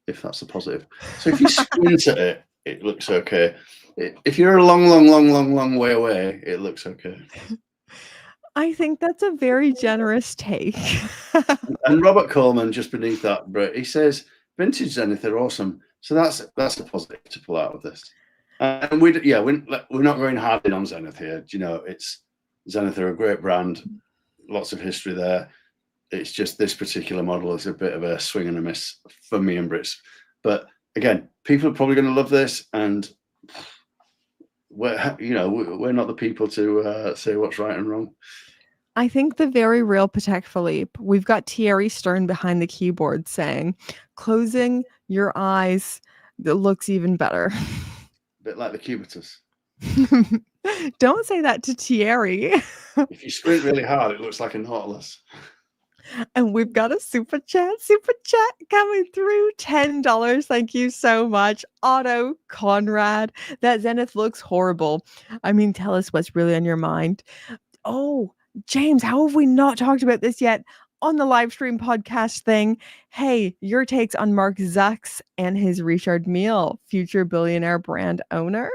if that's a positive. So if you squint at it, it looks okay. If you're a long way away, it looks okay. I think that's a very generous take. And Robert Coleman, just beneath that, Brett, he says, vintage Zenith are awesome. So that's a positive to pull out of this. And we're not going hard in on Zenith here. You know, Zenith are a great brand, lots of history there. It's just this particular model is a bit of a swing and a miss for me and Brits. But again, people are probably going to love this, and we're not the people to say what's right and wrong. I think the very real Patek Philippe. We've got Thierry Stern behind the keyboard saying, "Closing your eyes, that looks even better." bit like the Cubitus. Don't say that to Thierry. If you squint really hard, it looks like a Nautilus. And we've got a super chat coming through. $10. Thank you so much. Otto Conrad. That Zenith looks horrible. I mean, tell us what's really on your mind. Oh, James, how have we not talked about this yet on the live stream podcast thing? Hey, your takes on Mark Zucks and his Richard Mille, future billionaire brand owner?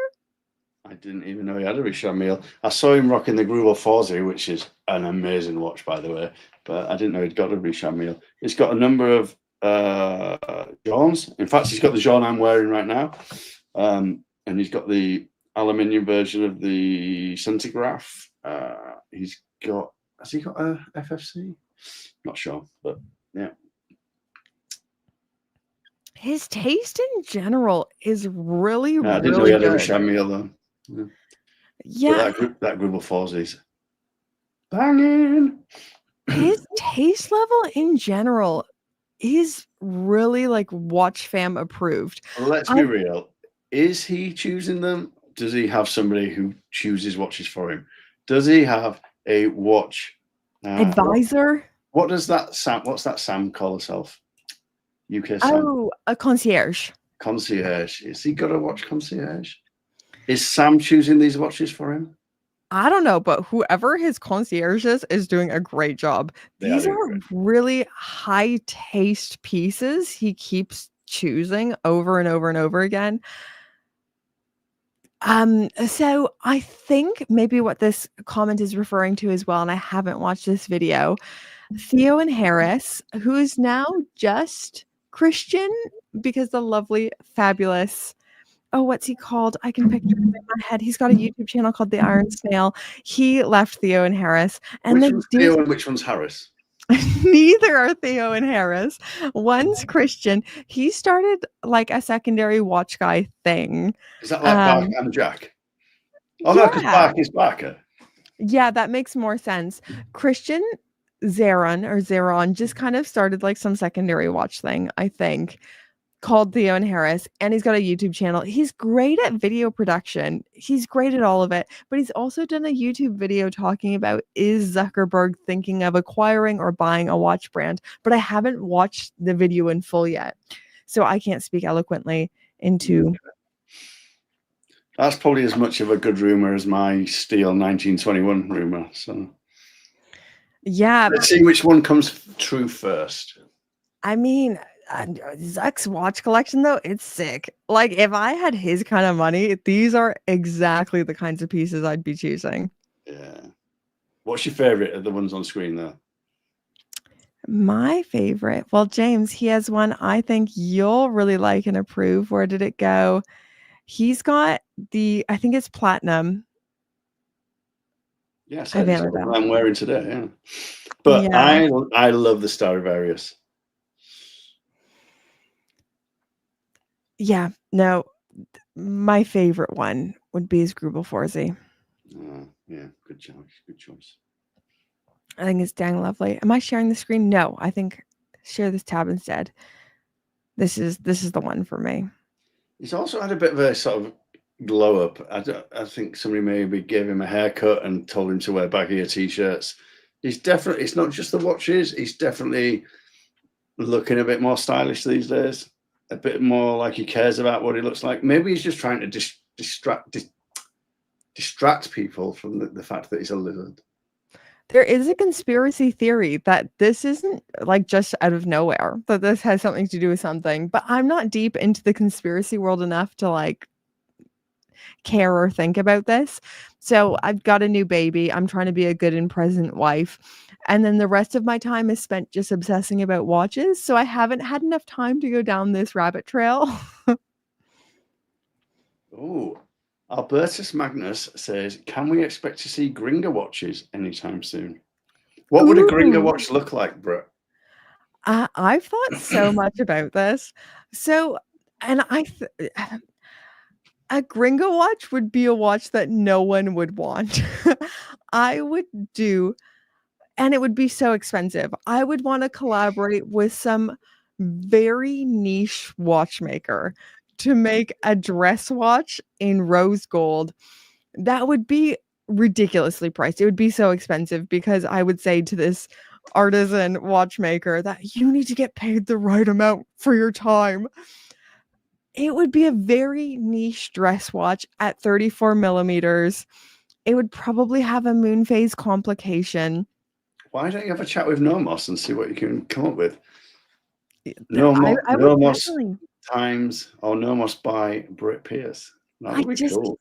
I didn't even know he had a Richard Mille. I saw him rocking the Grubel Forzi, which is an amazing watch, by the way. But I didn't know he'd got a Richard Mille. He's got a number of Jeans. In fact, he's got the Jean I'm wearing right now. And he's got the aluminium version of the Centigraph. Has he got a FFC? Not sure, but yeah. His taste in general is really, I didn't know really he had a good. Richard Mille, though. Yeah. But that Grubel Forzi's banging. His taste level in general is really like watch fam approved. Well, let's be real. Is he choosing them? Does he have somebody who chooses watches for him? Does he have a watch advisor? What does that Sam? What's that Sam call herself? UK Sam. Oh, a concierge. Concierge. Has he got a watch concierge? Is Sam choosing these watches for him? I don't know, but whoever his concierge is doing a great job. These are really high taste pieces he keeps choosing over and over and over again. So I think maybe what this comment is referring to as well, and I haven't watched this video, Theo and Harris, who is now just Christian because the lovely, fabulous, what's he called? I can picture him in my head. He's got a YouTube channel called The Iron Snail. He left Theo and Harris. And which one's Theo and which one's Harris? Neither are Theo and Harris. One's Christian. He started like a secondary watch guy thing. Is that like Barker and Jack? Oh, yeah. No, because Barker is Barker. Yeah, that makes more sense. Christian Zeron just kind of started like some secondary watch thing, I think, called Theo and Harris, and he's got a YouTube channel. He's great at video production. He's great at all of it, but he's also done a YouTube video talking about, is Zuckerberg thinking of acquiring or buying a watch brand? But I haven't watched the video in full yet, so I can't speak eloquently into. That's probably as much of a good rumor as my Steel 1921 rumor. So yeah, let's see which one comes true first. I mean, Zuck's watch collection, though, it's sick. Like, if I had his kind of money, these are exactly the kinds of pieces I'd be choosing. Yeah. What's your favorite of the ones on screen there? My favorite? Well, James, he has one I think you'll really like and approve. Where did it go? He's got I think it's platinum. Yes, I'm wearing today. Yeah. But yeah. I love the Stradivarius. Yeah, no, my favorite one would be his Grubel Forzi. Yeah, good choice. I think it's dang lovely. Am I sharing the screen? No, I think share this tab instead. This is the one for me. He's also had a bit of a sort of glow up. I think somebody maybe gave him a haircut and told him to wear baggier t-shirts. It's not just the watches. He's definitely looking a bit more stylish these days. A bit more like he cares about what he looks like. Maybe he's just trying to distract people from the fact that he's a lizard. There is a conspiracy theory that this isn't like just out of nowhere, that this has something to do with something, but I'm not deep into the conspiracy world enough to like care or think about this. So I've got a new baby. I'm trying to be a good and present wife. And then the rest of my time is spent just obsessing about watches. So I haven't had enough time to go down this rabbit trail. Oh, Albertus Magnus says, can we expect to see Gringer watches anytime soon? What would a Gringer watch look like, Brett? I've thought so much about this. So, and a Gringer watch would be a watch that no one would want. I would do, and it would be so expensive. I would want to collaborate with some very niche watchmaker to make a dress watch in rose gold, that would be ridiculously priced. It would be so expensive because I would say to this artisan watchmaker that you need to get paid the right amount for your time. It would be a very niche dress watch at 34 millimeters. It would probably have a moon phase complication. Why don't you have a chat with Nomos and see what you can come up with? I would Nomos definitely. times or Nomos by Britt Pierce. That would be cool.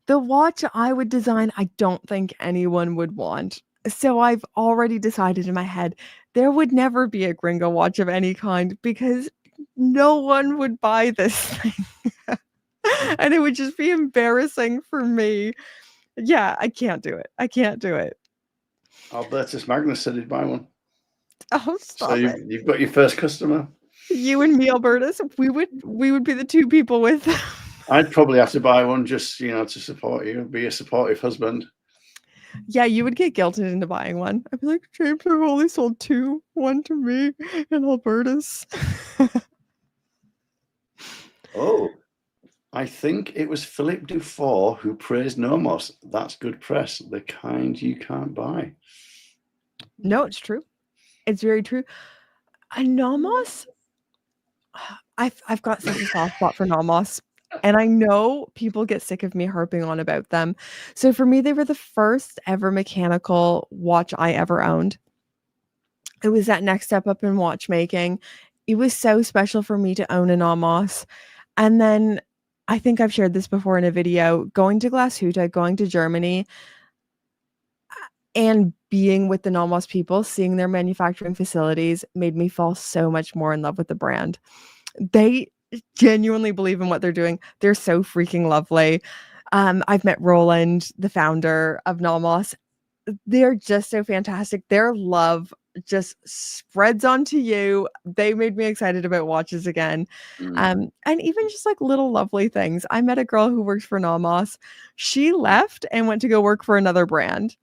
The watch I would design, I don't think anyone would want. So I've already decided in my head there would never be a Gringo watch of any kind because no one would buy this thing. And it would just be embarrassing for me. Yeah, I can't do it. I can't do it. Albertus Magnus said he'd buy one. Oh, stop so it. You've got your first customer. You and me, Albertus, we would be the two people with them. I'd probably have to buy one just, to support you, be a supportive husband. Yeah, you would get guilted into buying one. I'd be like, James, I've only sold 2, one to me and Albertus. Oh, I think it was Philippe Dufour who praised Nomos. That's good press, the kind you can't buy. No, it's true. It's very true. Nomos, I've got such a soft spot for Nomos. And I know people get sick of me harping on about them. So for me, they were the first ever mechanical watch I ever owned. It was that next step up in watchmaking. It was so special for me to own a Nomos. And then I think I've shared this before in a video, going to Glashütte, going to Germany, and being with the Nomos people, seeing their manufacturing facilities made me fall so much more in love with the brand. They genuinely believe in what they're doing. They're so freaking lovely. I've met Roland, the founder of Nomos. They're just so fantastic. Their love just spreads onto you. They made me excited about watches again. And even just like little lovely things. I met a girl who works for Nomos. She left and went to go work for another brand.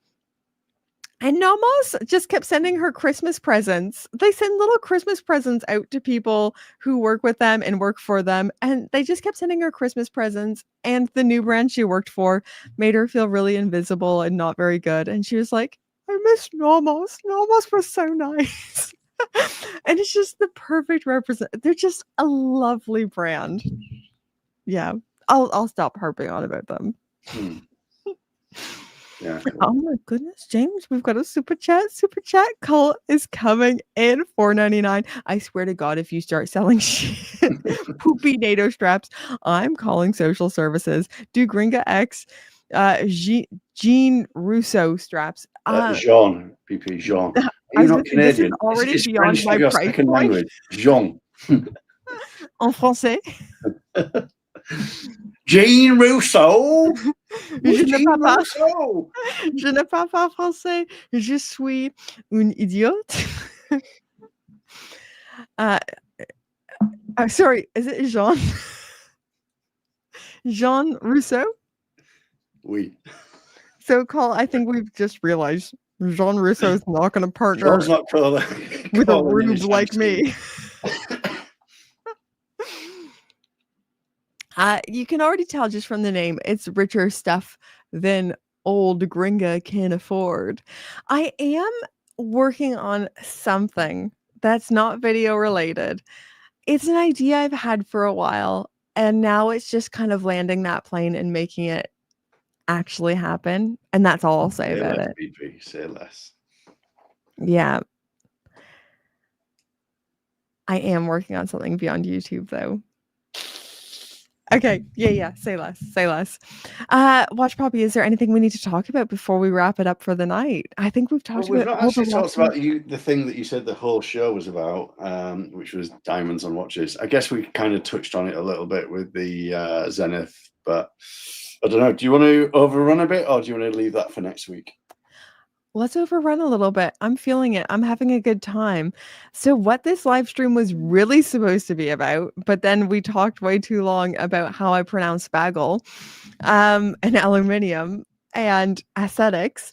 And Nomos just kept sending her Christmas presents. They send little Christmas presents out to people who work with them and work for them. And they just kept sending her Christmas presents. And the new brand she worked for made her feel really invisible and not very good. And she was like, I miss Nomos. Nomos was so nice. And it's just the perfect They're just a lovely brand. Yeah. I'll stop harping on about them. Yeah. Cool. Oh my goodness, James, we've got a super chat. Super chat call is coming in $4.99. I swear to God, if you start selling shit, poopy NATO straps, I'm calling social services. Do Gringa X, Jean Rousseau straps. Jean, PP, Jean. Are you not Canadian? This is already it's beyond French my your price second point. language. Jean. En français. Jean Rousseau. Je ne parle pas français. Je suis une idiote. Sorry, is it Jean? Jean Rousseau? Oui. So, Cole, I think we've just realized Jean Rousseau is not going to partner Jean's not with a rube like me. You can already tell just from the name, it's richer stuff than old Gringa can afford. I am working on something that's not video related. It's an idea I've had for a while, and now it's just kind of landing that plane and making it actually happen. And that's all I'll say about it. BP, say less. Yeah. I am working on something beyond YouTube, though. Okay. Yeah. Say less. Watch Poppy, is there anything we need to talk about before we wrap it up for the night? I think we've talked we've about not actually talked about the thing that you said the whole show was about, which was diamonds on watches. I guess we kind of touched on it a little bit with the Zenith, but I don't know. Do you want to overrun a bit, or do you want to leave that for next week? Let's overrun a little bit. I'm feeling it. I'm having a good time. So what this live stream was really supposed to be about, but then we talked way too long about how I pronounce bagel, and aluminium and aesthetics.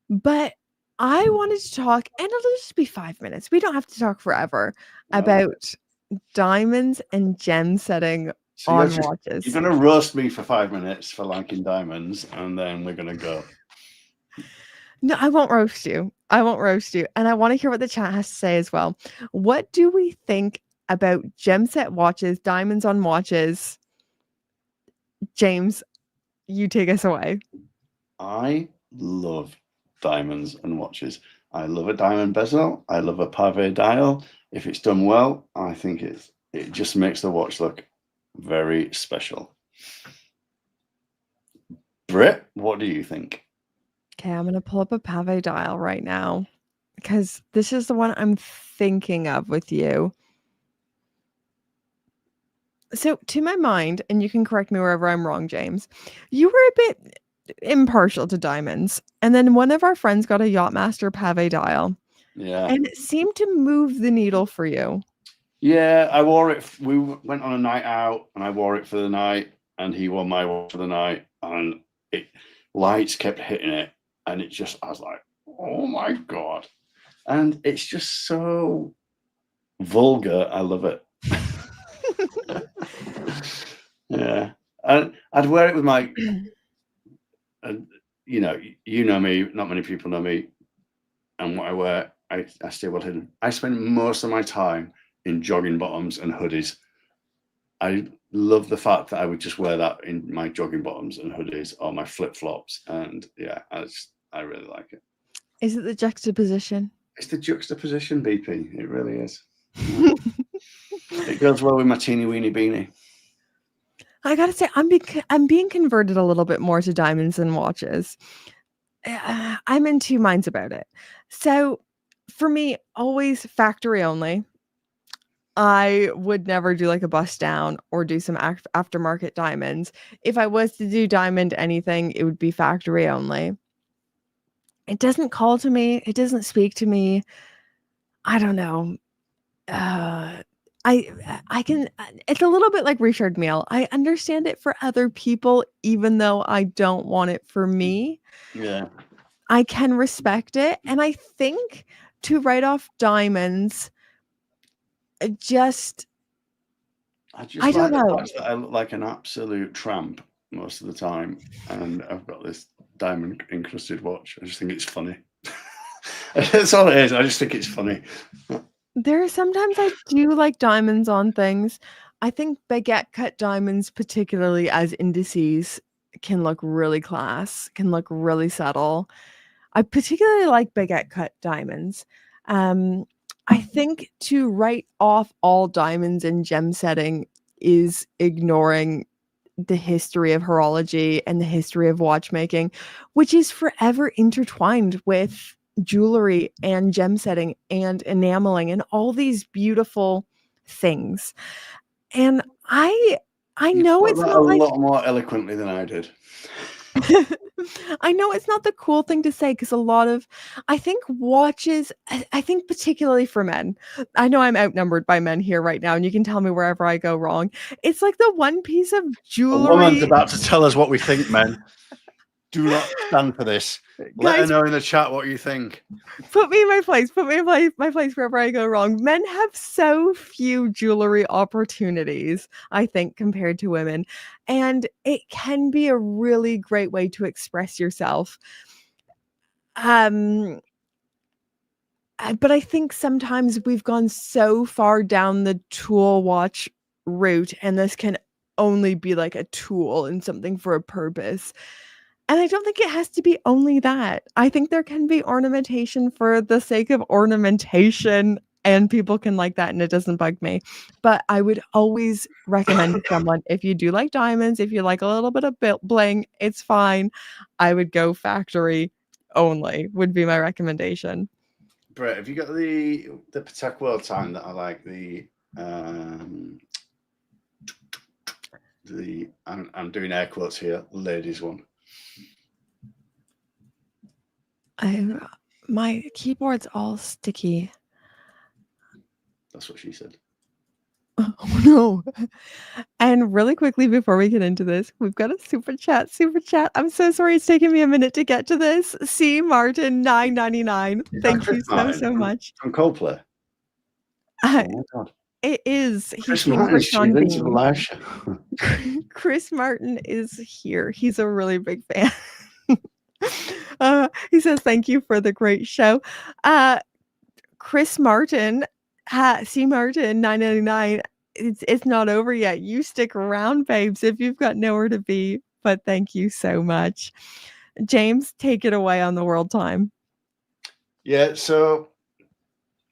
But I wanted to talk, and it'll just be 5 minutes. We don't have to talk forever about diamonds and gem setting So on watches. You're going to roast me for 5 minutes for liking diamonds, and then we're going to go. No, I won't roast you. I won't roast you. And I want to hear what the chat has to say as well. What do we think about gem set watches, diamonds on watches? James, you take us away. I love diamonds and watches. I love a diamond bezel. I love a pavé dial. If it's done well, I think it just makes the watch look very special. Britt, what do you think? Okay, I'm going to pull up a pavé dial right now because this is the one I'm thinking of with you. So to my mind, and you can correct me wherever I'm wrong, James, you were a bit impartial to diamonds. And then one of our friends got a Yachtmaster pavé dial. Yeah. And it seemed to move the needle for you. Yeah, I wore it. We went on a night out and I wore it for the night and he wore my watch for the night and lights kept hitting it. And I was like, oh my God. And it's just so vulgar. I love it. Yeah. I'd wear it with my, you know me, not many people know me. And what I wear, I stay well hidden. I spend most of my time in jogging bottoms and hoodies. I love the fact that I would just wear that in my jogging bottoms and hoodies or my flip-flops. And yeah, I really like it. Is it the juxtaposition? It's the juxtaposition, BP. It really is. It goes well with my teeny weeny beanie. I gotta say, I'm being converted a little bit more to diamonds and watches. I'm in two minds about it. So for me, always factory only. I would never do like a bust down or do some aftermarket diamonds. If I was to do diamond anything, it would be factory only. It doesn't call to me. It doesn't speak to me. I don't know. I can, it's a little bit like Richard Mille. I understand it for other people, even though I don't want it for me. Yeah. I can respect it. And I think to write off diamonds, I don't know. The fact that I look like an absolute tramp most of the time, and I've got this diamond encrusted watch. I just think it's funny. That's all it is. I just think it's funny. There are sometimes I do like diamonds on things. I think baguette cut diamonds, particularly as indices, can look really class, can look really subtle. I particularly like baguette cut diamonds. I think to write off all diamonds in gem setting is ignoring the history of horology and the history of watchmaking, which is forever intertwined with jewelry and gem setting and enameling and all these beautiful things. And I know it's not a like lot more eloquently than I did. I know it's not the cool thing to say because I think watches, I think particularly for men, I know I'm outnumbered by men here right now, and you can tell me wherever I go wrong. It's like the one piece of jewelry. A woman's about to tell us what we think, men. Do not stand for this. Let her know in the chat what you think. Put me in my place. Put me in my place wherever I go wrong. Men have so few jewelry opportunities, I think, compared to women. And it can be a really great way to express yourself. But I think sometimes we've gone so far down the tool watch route, and this can only be like a tool and something for a purpose. And I don't think it has to be only that. I think there can be ornamentation for the sake of ornamentation, and people can like that, and it doesn't bug me. But I would always recommend to someone, if you do like diamonds, if you like a little bit of bling, it's fine. I would go factory only, would be my recommendation. Brett, have you got the Patek World Time that I like? I'm doing air quotes here, ladies one. My keyboard's all sticky. That's what she said. Oh no. And really quickly before we get into this, we've got a super chat. I'm so sorry it's taking me a minute to get to this. C Martin 999. Thank you so much. From Coldplay. Oh my God. It is. He Chris came Martin, for she's Sean into the Bean. live show. Chris Martin is here. He's a really big fan. He says, thank you for the great show. Chris Martin, C. Martin, 999. It's not over yet. You stick around, babes, if you've got nowhere to be. But thank you so much. James, take it away on the world time. Yeah, so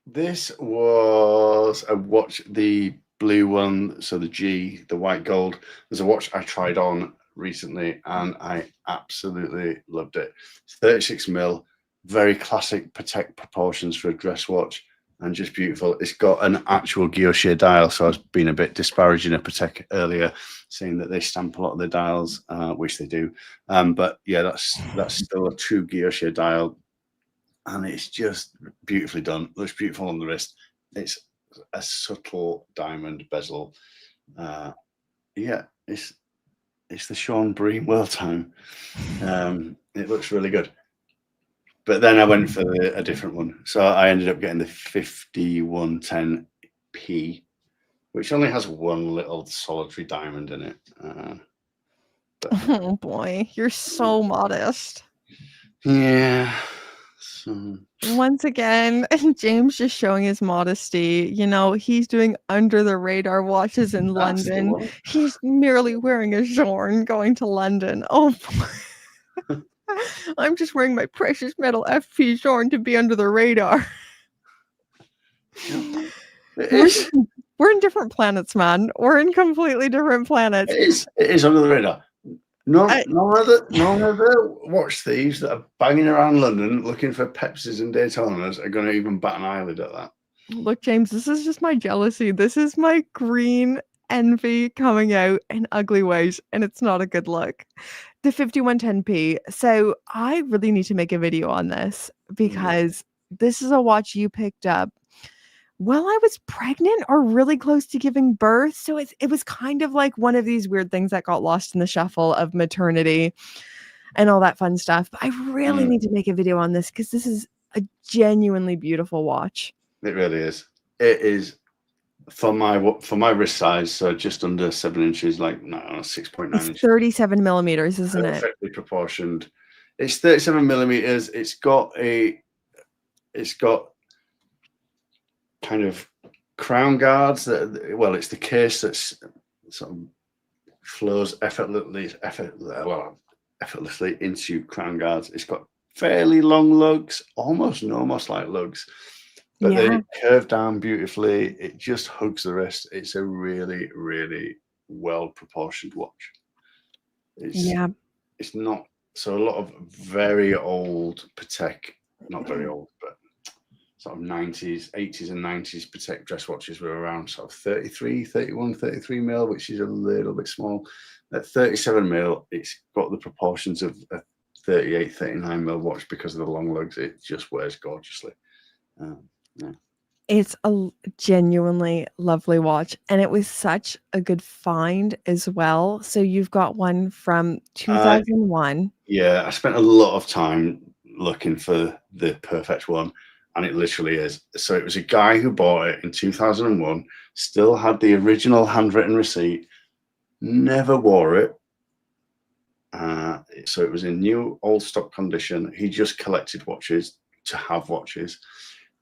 this was a watch, the blue one, so the G, the white gold. There's a watch I tried on recently and I absolutely loved it. It's 36 mil, very classic Patek proportions for a dress watch and just beautiful. It's got an actual guilloche dial, so I was being a bit disparaging of Patek earlier, saying that they stamp a lot of their dials, which they do. But yeah, that's still a true guilloche dial. And it's just beautifully done. Looks beautiful on the wrist. It's a subtle diamond bezel. Yeah, it's the Sean Breen World Time. It looks really good. But then I went for a different one. So I ended up getting the 5110P, which only has one little solitary diamond in it. Oh boy, you're so modest. Yeah. So. Once again, James just showing his modesty. You know, he's doing under the radar watches in London. He's merely wearing a Journe going to London. Oh boy. I'm just wearing my precious metal FP Journe to be under the radar. We're in different planets, man. We're in completely different planets. It is under the radar. None of the watch thieves that are banging around London looking for Pepsis and Daytonas are going to even bat an eyelid at that. Look, James, this is just my jealousy. This is my green envy coming out in ugly ways, and it's not a good look. The 5110P. So I really need to make a video on this because this is a watch you picked up while I was pregnant or really close to giving birth. So it was kind of like one of these weird things that got lost in the shuffle of maternity and all that fun stuff. But I really need to make a video on this because this is a genuinely beautiful watch. It really is. It is for my wrist size, so just under 7 inches, like 6.9 inches. 37 millimeters, isn't it? Perfectly proportioned. It's 37 millimeters. It's got kind of crown guards it's the case that's sort of flows effortlessly into crown guards. It's got fairly long lugs, almost Nomos like lugs, but they curve down beautifully. It just hugs the wrist. It's a really, really well proportioned watch. It's not so a lot of very old Patek, not very old, but sort of 80s and 90s Patek dress watches were around sort of 33 mil, which is a little bit small. At 37 mil, it's got the proportions of a 38, 39 mil watch because of the long lugs. It just wears gorgeously. It's a genuinely lovely watch, and it was such a good find as well. So you've got one from 2001. Yeah, I spent a lot of time looking for the perfect one. And it literally is. So it was a guy who bought it in 2001, still had the original handwritten receipt, never wore it. So it was in new old stock condition. He just collected watches to have watches.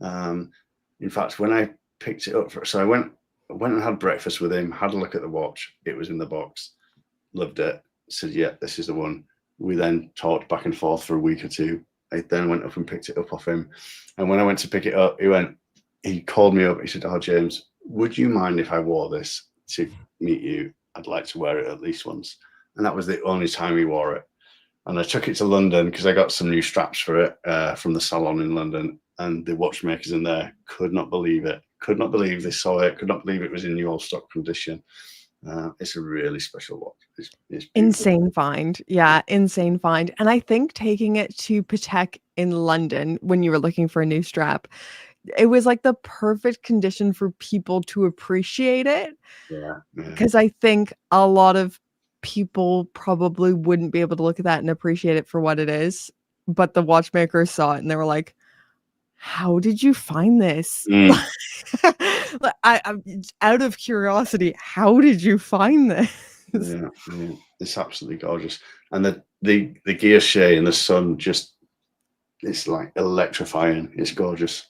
In fact, when I picked it up, so I went and had breakfast with him, had a look at the watch. It was in the box. Loved it. Said, yeah, this is the one. We then talked back and forth for a week or two. I then went up and picked it up off him. And when I went to pick it up, he called me up. He said, oh, James, would you mind if I wore this to meet you? I'd like to wear it at least once. And that was the only time he wore it. And I took it to London because I got some new straps for it from the salon in London. And the watchmakers in there could not believe it. Could not believe they saw it. Could not believe it was in new old stock condition. It's a really special watch. It's insane find. Yeah, insane find. And I think taking it to Patek in London when you were looking for a new strap, it was like the perfect condition for people to appreciate it. Yeah. Because I think a lot of people probably wouldn't be able to look at that and appreciate it for what it is. But the watchmakers saw it and they were like, how did you find this? I'm out of curiosity, how did you find this? Yeah, it's absolutely gorgeous. And the guilloche in the sun, just, it's like electrifying. It's gorgeous.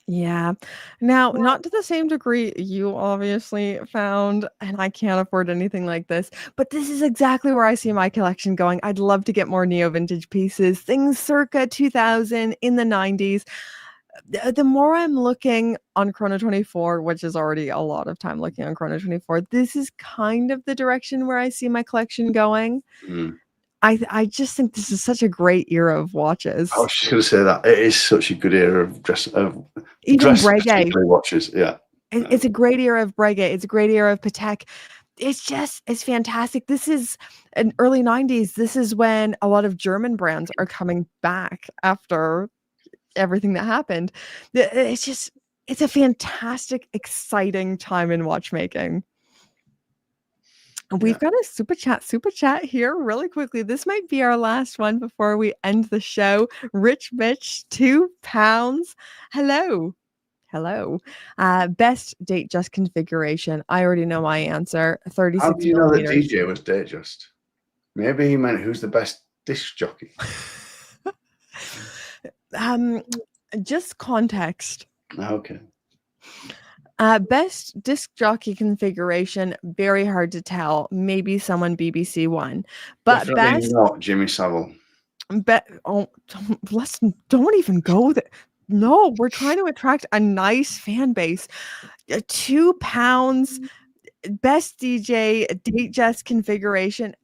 Yeah. Now, not to the same degree you obviously found, and I can't afford anything like this, but this is exactly where I see my collection going. I'd love to get more neo-vintage pieces, things circa 2000, in the 90s. The more I'm looking on Chrono 24, which is already a lot of time looking on Chrono 24, this is kind of the direction where I see my collection going. I just think this is such a great era of watches. I was just going to say that it is such a good era of Even Breguet watches. Yeah, it's a great era of Breguet. It's a great era of Patek. It's fantastic. This is in early 90s. This is when a lot of German brands are coming back after everything that happened. It's a fantastic, exciting time in watchmaking. We've got a super chat here really quickly. This might be our last one before we end the show. Rich Mitch, £2. Hello. Best date just configuration. I already know my answer. 36 How do you know that millimeters. DJ was date just? Maybe he meant who's the best disc jockey. Just context. Okay. Best disc jockey configuration, very hard to tell. Maybe someone BBC won. But definitely best not Jimmy Savile. Don't even go there. No, we're trying to attract a nice fan base. £2, best DJ date just configuration.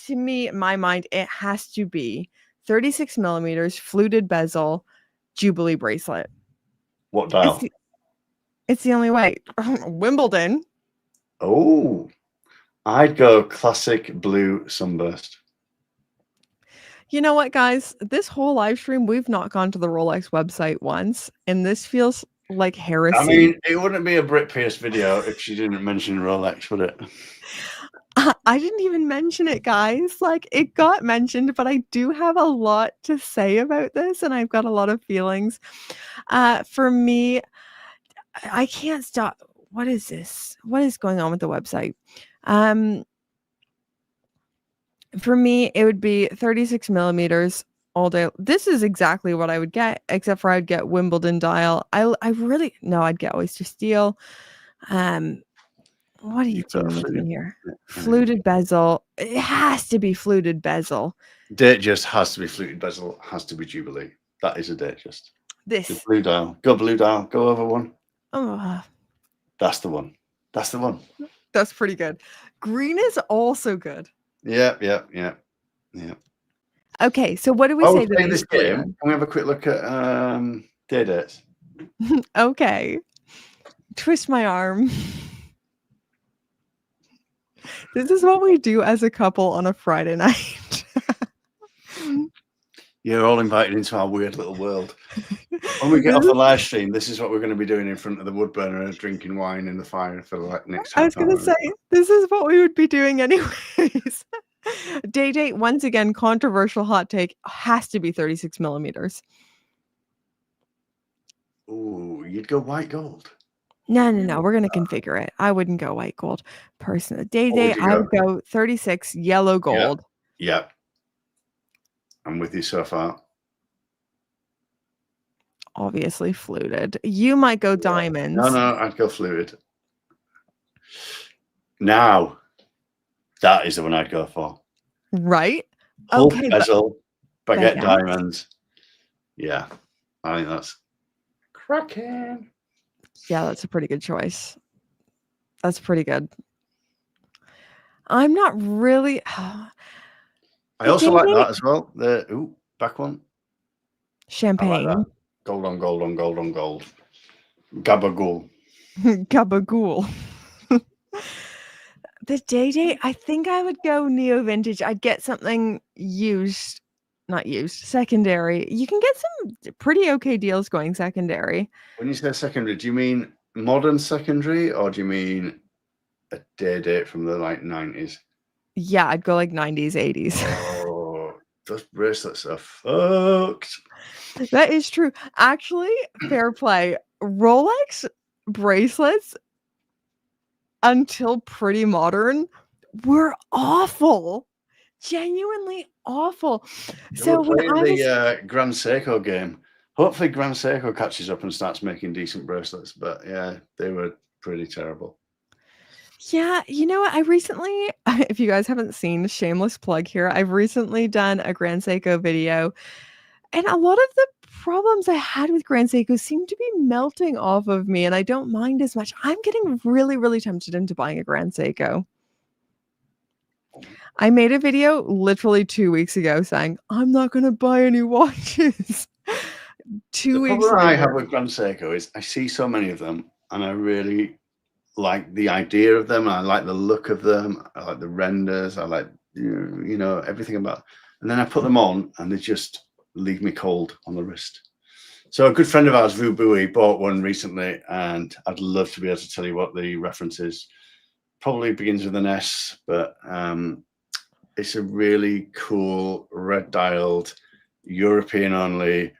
To me, in my mind, it has to be 36 millimeters, fluted bezel, Jubilee bracelet. What dial? It's the only way. Wimbledon. Oh, I'd go classic blue sunburst. You know what, guys? This whole live stream, we've not gone to the Rolex website once, and this feels like heresy. I mean, it wouldn't be a Brit Pierce video if she didn't mention Rolex, would it? I didn't even mention it, guys. Like, it got mentioned, but I do have a lot to say about this, and I've got a lot of feelings. For me, I can't stop. What is this? What is going on with the website? For me, it would be 36 millimeters all day. This is exactly what I would get, except for I'd get Wimbledon dial. I'd get oyster steel. What are you doing with me here? Fluted bezel. It has to be fluted bezel. Date just has to be fluted bezel. Has to be Jubilee. That is a date just. This. The blue dial. Go blue dial. Go over one. Oh. That's the one. That's the one. That's pretty good. Green is also good. Yeah. Okay, so what do we say to this game? Can we have a quick look at day dates? Okay. Twist my arm. This is what we do as a couple on a Friday night. You're all invited into our weird little world. When we get off the live stream, this is what we're going to be doing in front of the wood burner, drinking wine in the fire for the next half hour. I was going to say, this is what we would be doing anyways. Date, once again, controversial hot take, has to be 36 millimeters. Ooh, you'd go white gold. No. We're going to configure it. I wouldn't go white gold. Personally, date, I would go 36 yellow gold. Yep. I'm with you so far. Obviously fluted. You might go diamonds. No, I'd go fluted. Now, that is the one I'd go for. Right? Okay. Bezel, baguette diamonds. Yeah, I think that's cracking. Yeah, that's a pretty good choice. That's pretty good. I'm not really. I also like that as well. The back one. Champagne. Like gold on gold on gold on gold. Gabagool. Gabagool. The day, I think I would go neo vintage. I'd get something secondary. You can get some pretty okay deals going secondary. When you say secondary, do you mean modern secondary or do you mean a day date from the 90s? Yeah, I'd go like 90s, 80s. Oh, those bracelets are fucked. That is true. Actually, fair play. Rolex bracelets until pretty modern were awful. Genuinely awful. So We're when playing I was the Grand Seiko game. Hopefully Grand Seiko catches up and starts making decent bracelets. But yeah, they were pretty terrible. Yeah, you know what? I recently, if you guys haven't seen, shameless plug here, I've recently done a Grand Seiko video, and a lot of the problems I had with Grand Seiko seem to be melting off of me, and I don't mind as much. I'm getting really, really tempted into buying a Grand Seiko. I made a video literally 2 weeks ago saying, I'm not going to buy any watches. 2 The weeks problem I have later. with Grand Seiko is I see so many of them, and I really like the idea of them. I like the look of them. I like the renders. I like everything about. And then I put them on, and they just leave me cold on the wrist. So a good friend of ours, Vu Bui, bought one recently, and I'd love to be able to tell you what the reference is. Probably begins with an S, but it's a really cool red dialed, European only.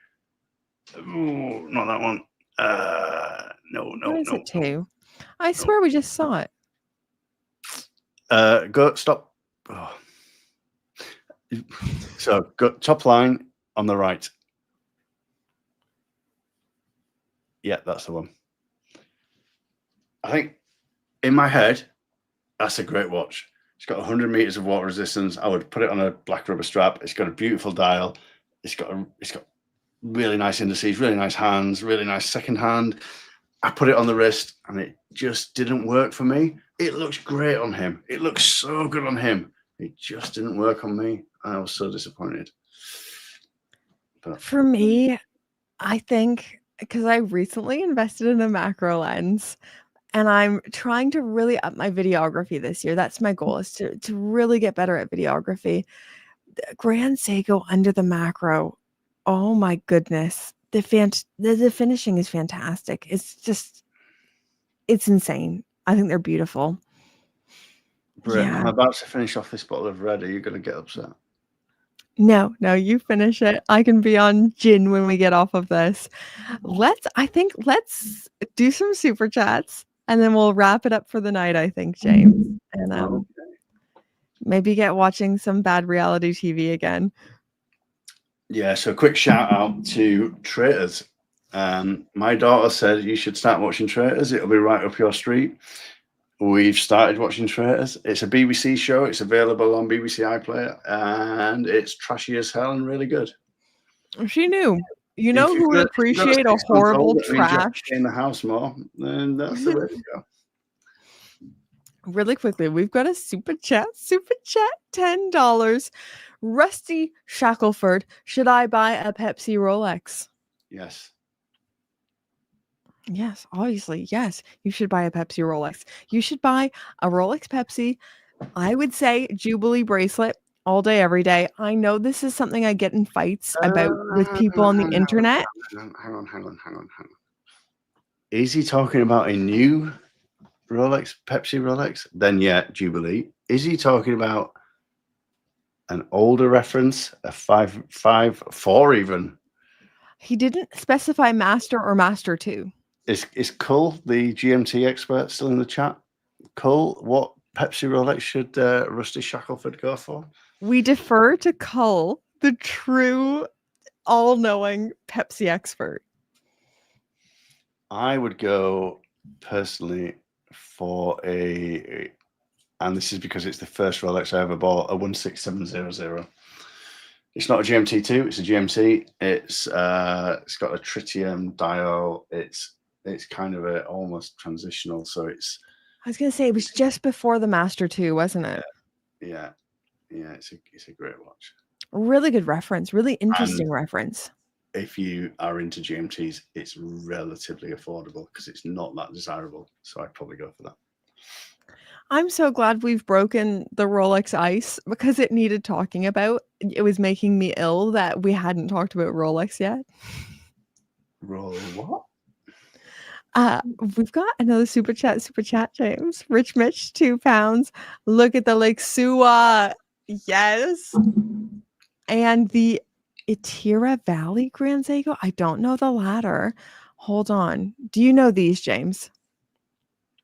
Ooh, not that one. No. What is it too? I swear we just saw it. Go stop. Oh. So go top line on the right. Yeah, that's the one. I think in my head, that's a great watch. It's got 100 meters of water resistance. I would put it on a black rubber strap. It's got a beautiful dial. It's got really nice indices, really nice hands, really nice second hand. I put it on the wrist, and it just didn't work for me. It looks great on him. It looks so good on him. It just didn't work on me. I was so disappointed. But for me, I think because I recently invested in a macro lens, and I'm trying to really up my videography this year. That's my goal, is to really get better at videography. The Grand Seiko under the macro, oh my goodness. The finishing is fantastic. It's insane. I think they're beautiful. Britt, Yeah. I'm about to finish off this bottle of red. Are you going to get upset? No, you finish it. I can be on gin when we get off of this. Let's do some super chats, and then we'll wrap it up for the night, I think, James. And maybe get watching some bad reality TV again. Yeah, so quick shout out to Traitors. My daughter said you should start watching Traitors. It'll be right up your street. We've started watching Traitors. It's a BBC show. It's available on BBC iPlayer, and it's trashy as hell and really good. She knew. You know who would appreciate a horrible trash? In the house more, then that's the way to go. Really quickly, we've got a super chat, $10. Rusty Shackelford, should I buy a Pepsi Rolex? Yes. Yes, obviously. Yes, you should buy a Pepsi Rolex. You should buy a Rolex Pepsi. I would say Jubilee bracelet all day, every day. I know this is something I get in fights about with people on the internet. Hang on. Is he talking about a new Rolex, Pepsi Rolex? Then yeah, Jubilee. Is he talking about an older reference, a 554 even? He didn't specify Master or Master 2. Is Cull, the GMT expert, still in the chat? Cull, what Pepsi Rolex should Rusty Shackelford go for? We defer to Cull, the true all-knowing Pepsi expert. I would go personally for and this is because it's the first Rolex I ever bought, a 16700. It's not a GMT2, it's a GMT. It's got a tritium dial. It's kind of a almost transitional, so it's. I was gonna say it was just before the Master 2, wasn't it? Yeah, it's a great watch. Really good reference, really interesting reference. If you are into GMTs, it's relatively affordable because it's not that desirable. So I'd probably go for that. I'm so glad we've broken the Rolex ice because it needed talking about. It was making me ill that we hadn't talked about Rolex yet. What? We've got another super chat, James. Rich Mitch, £2. Look at the Lake Suwa. Yes. And the Itira Valley Grand Seiko. I don't know the latter. Hold on. Do you know these, James?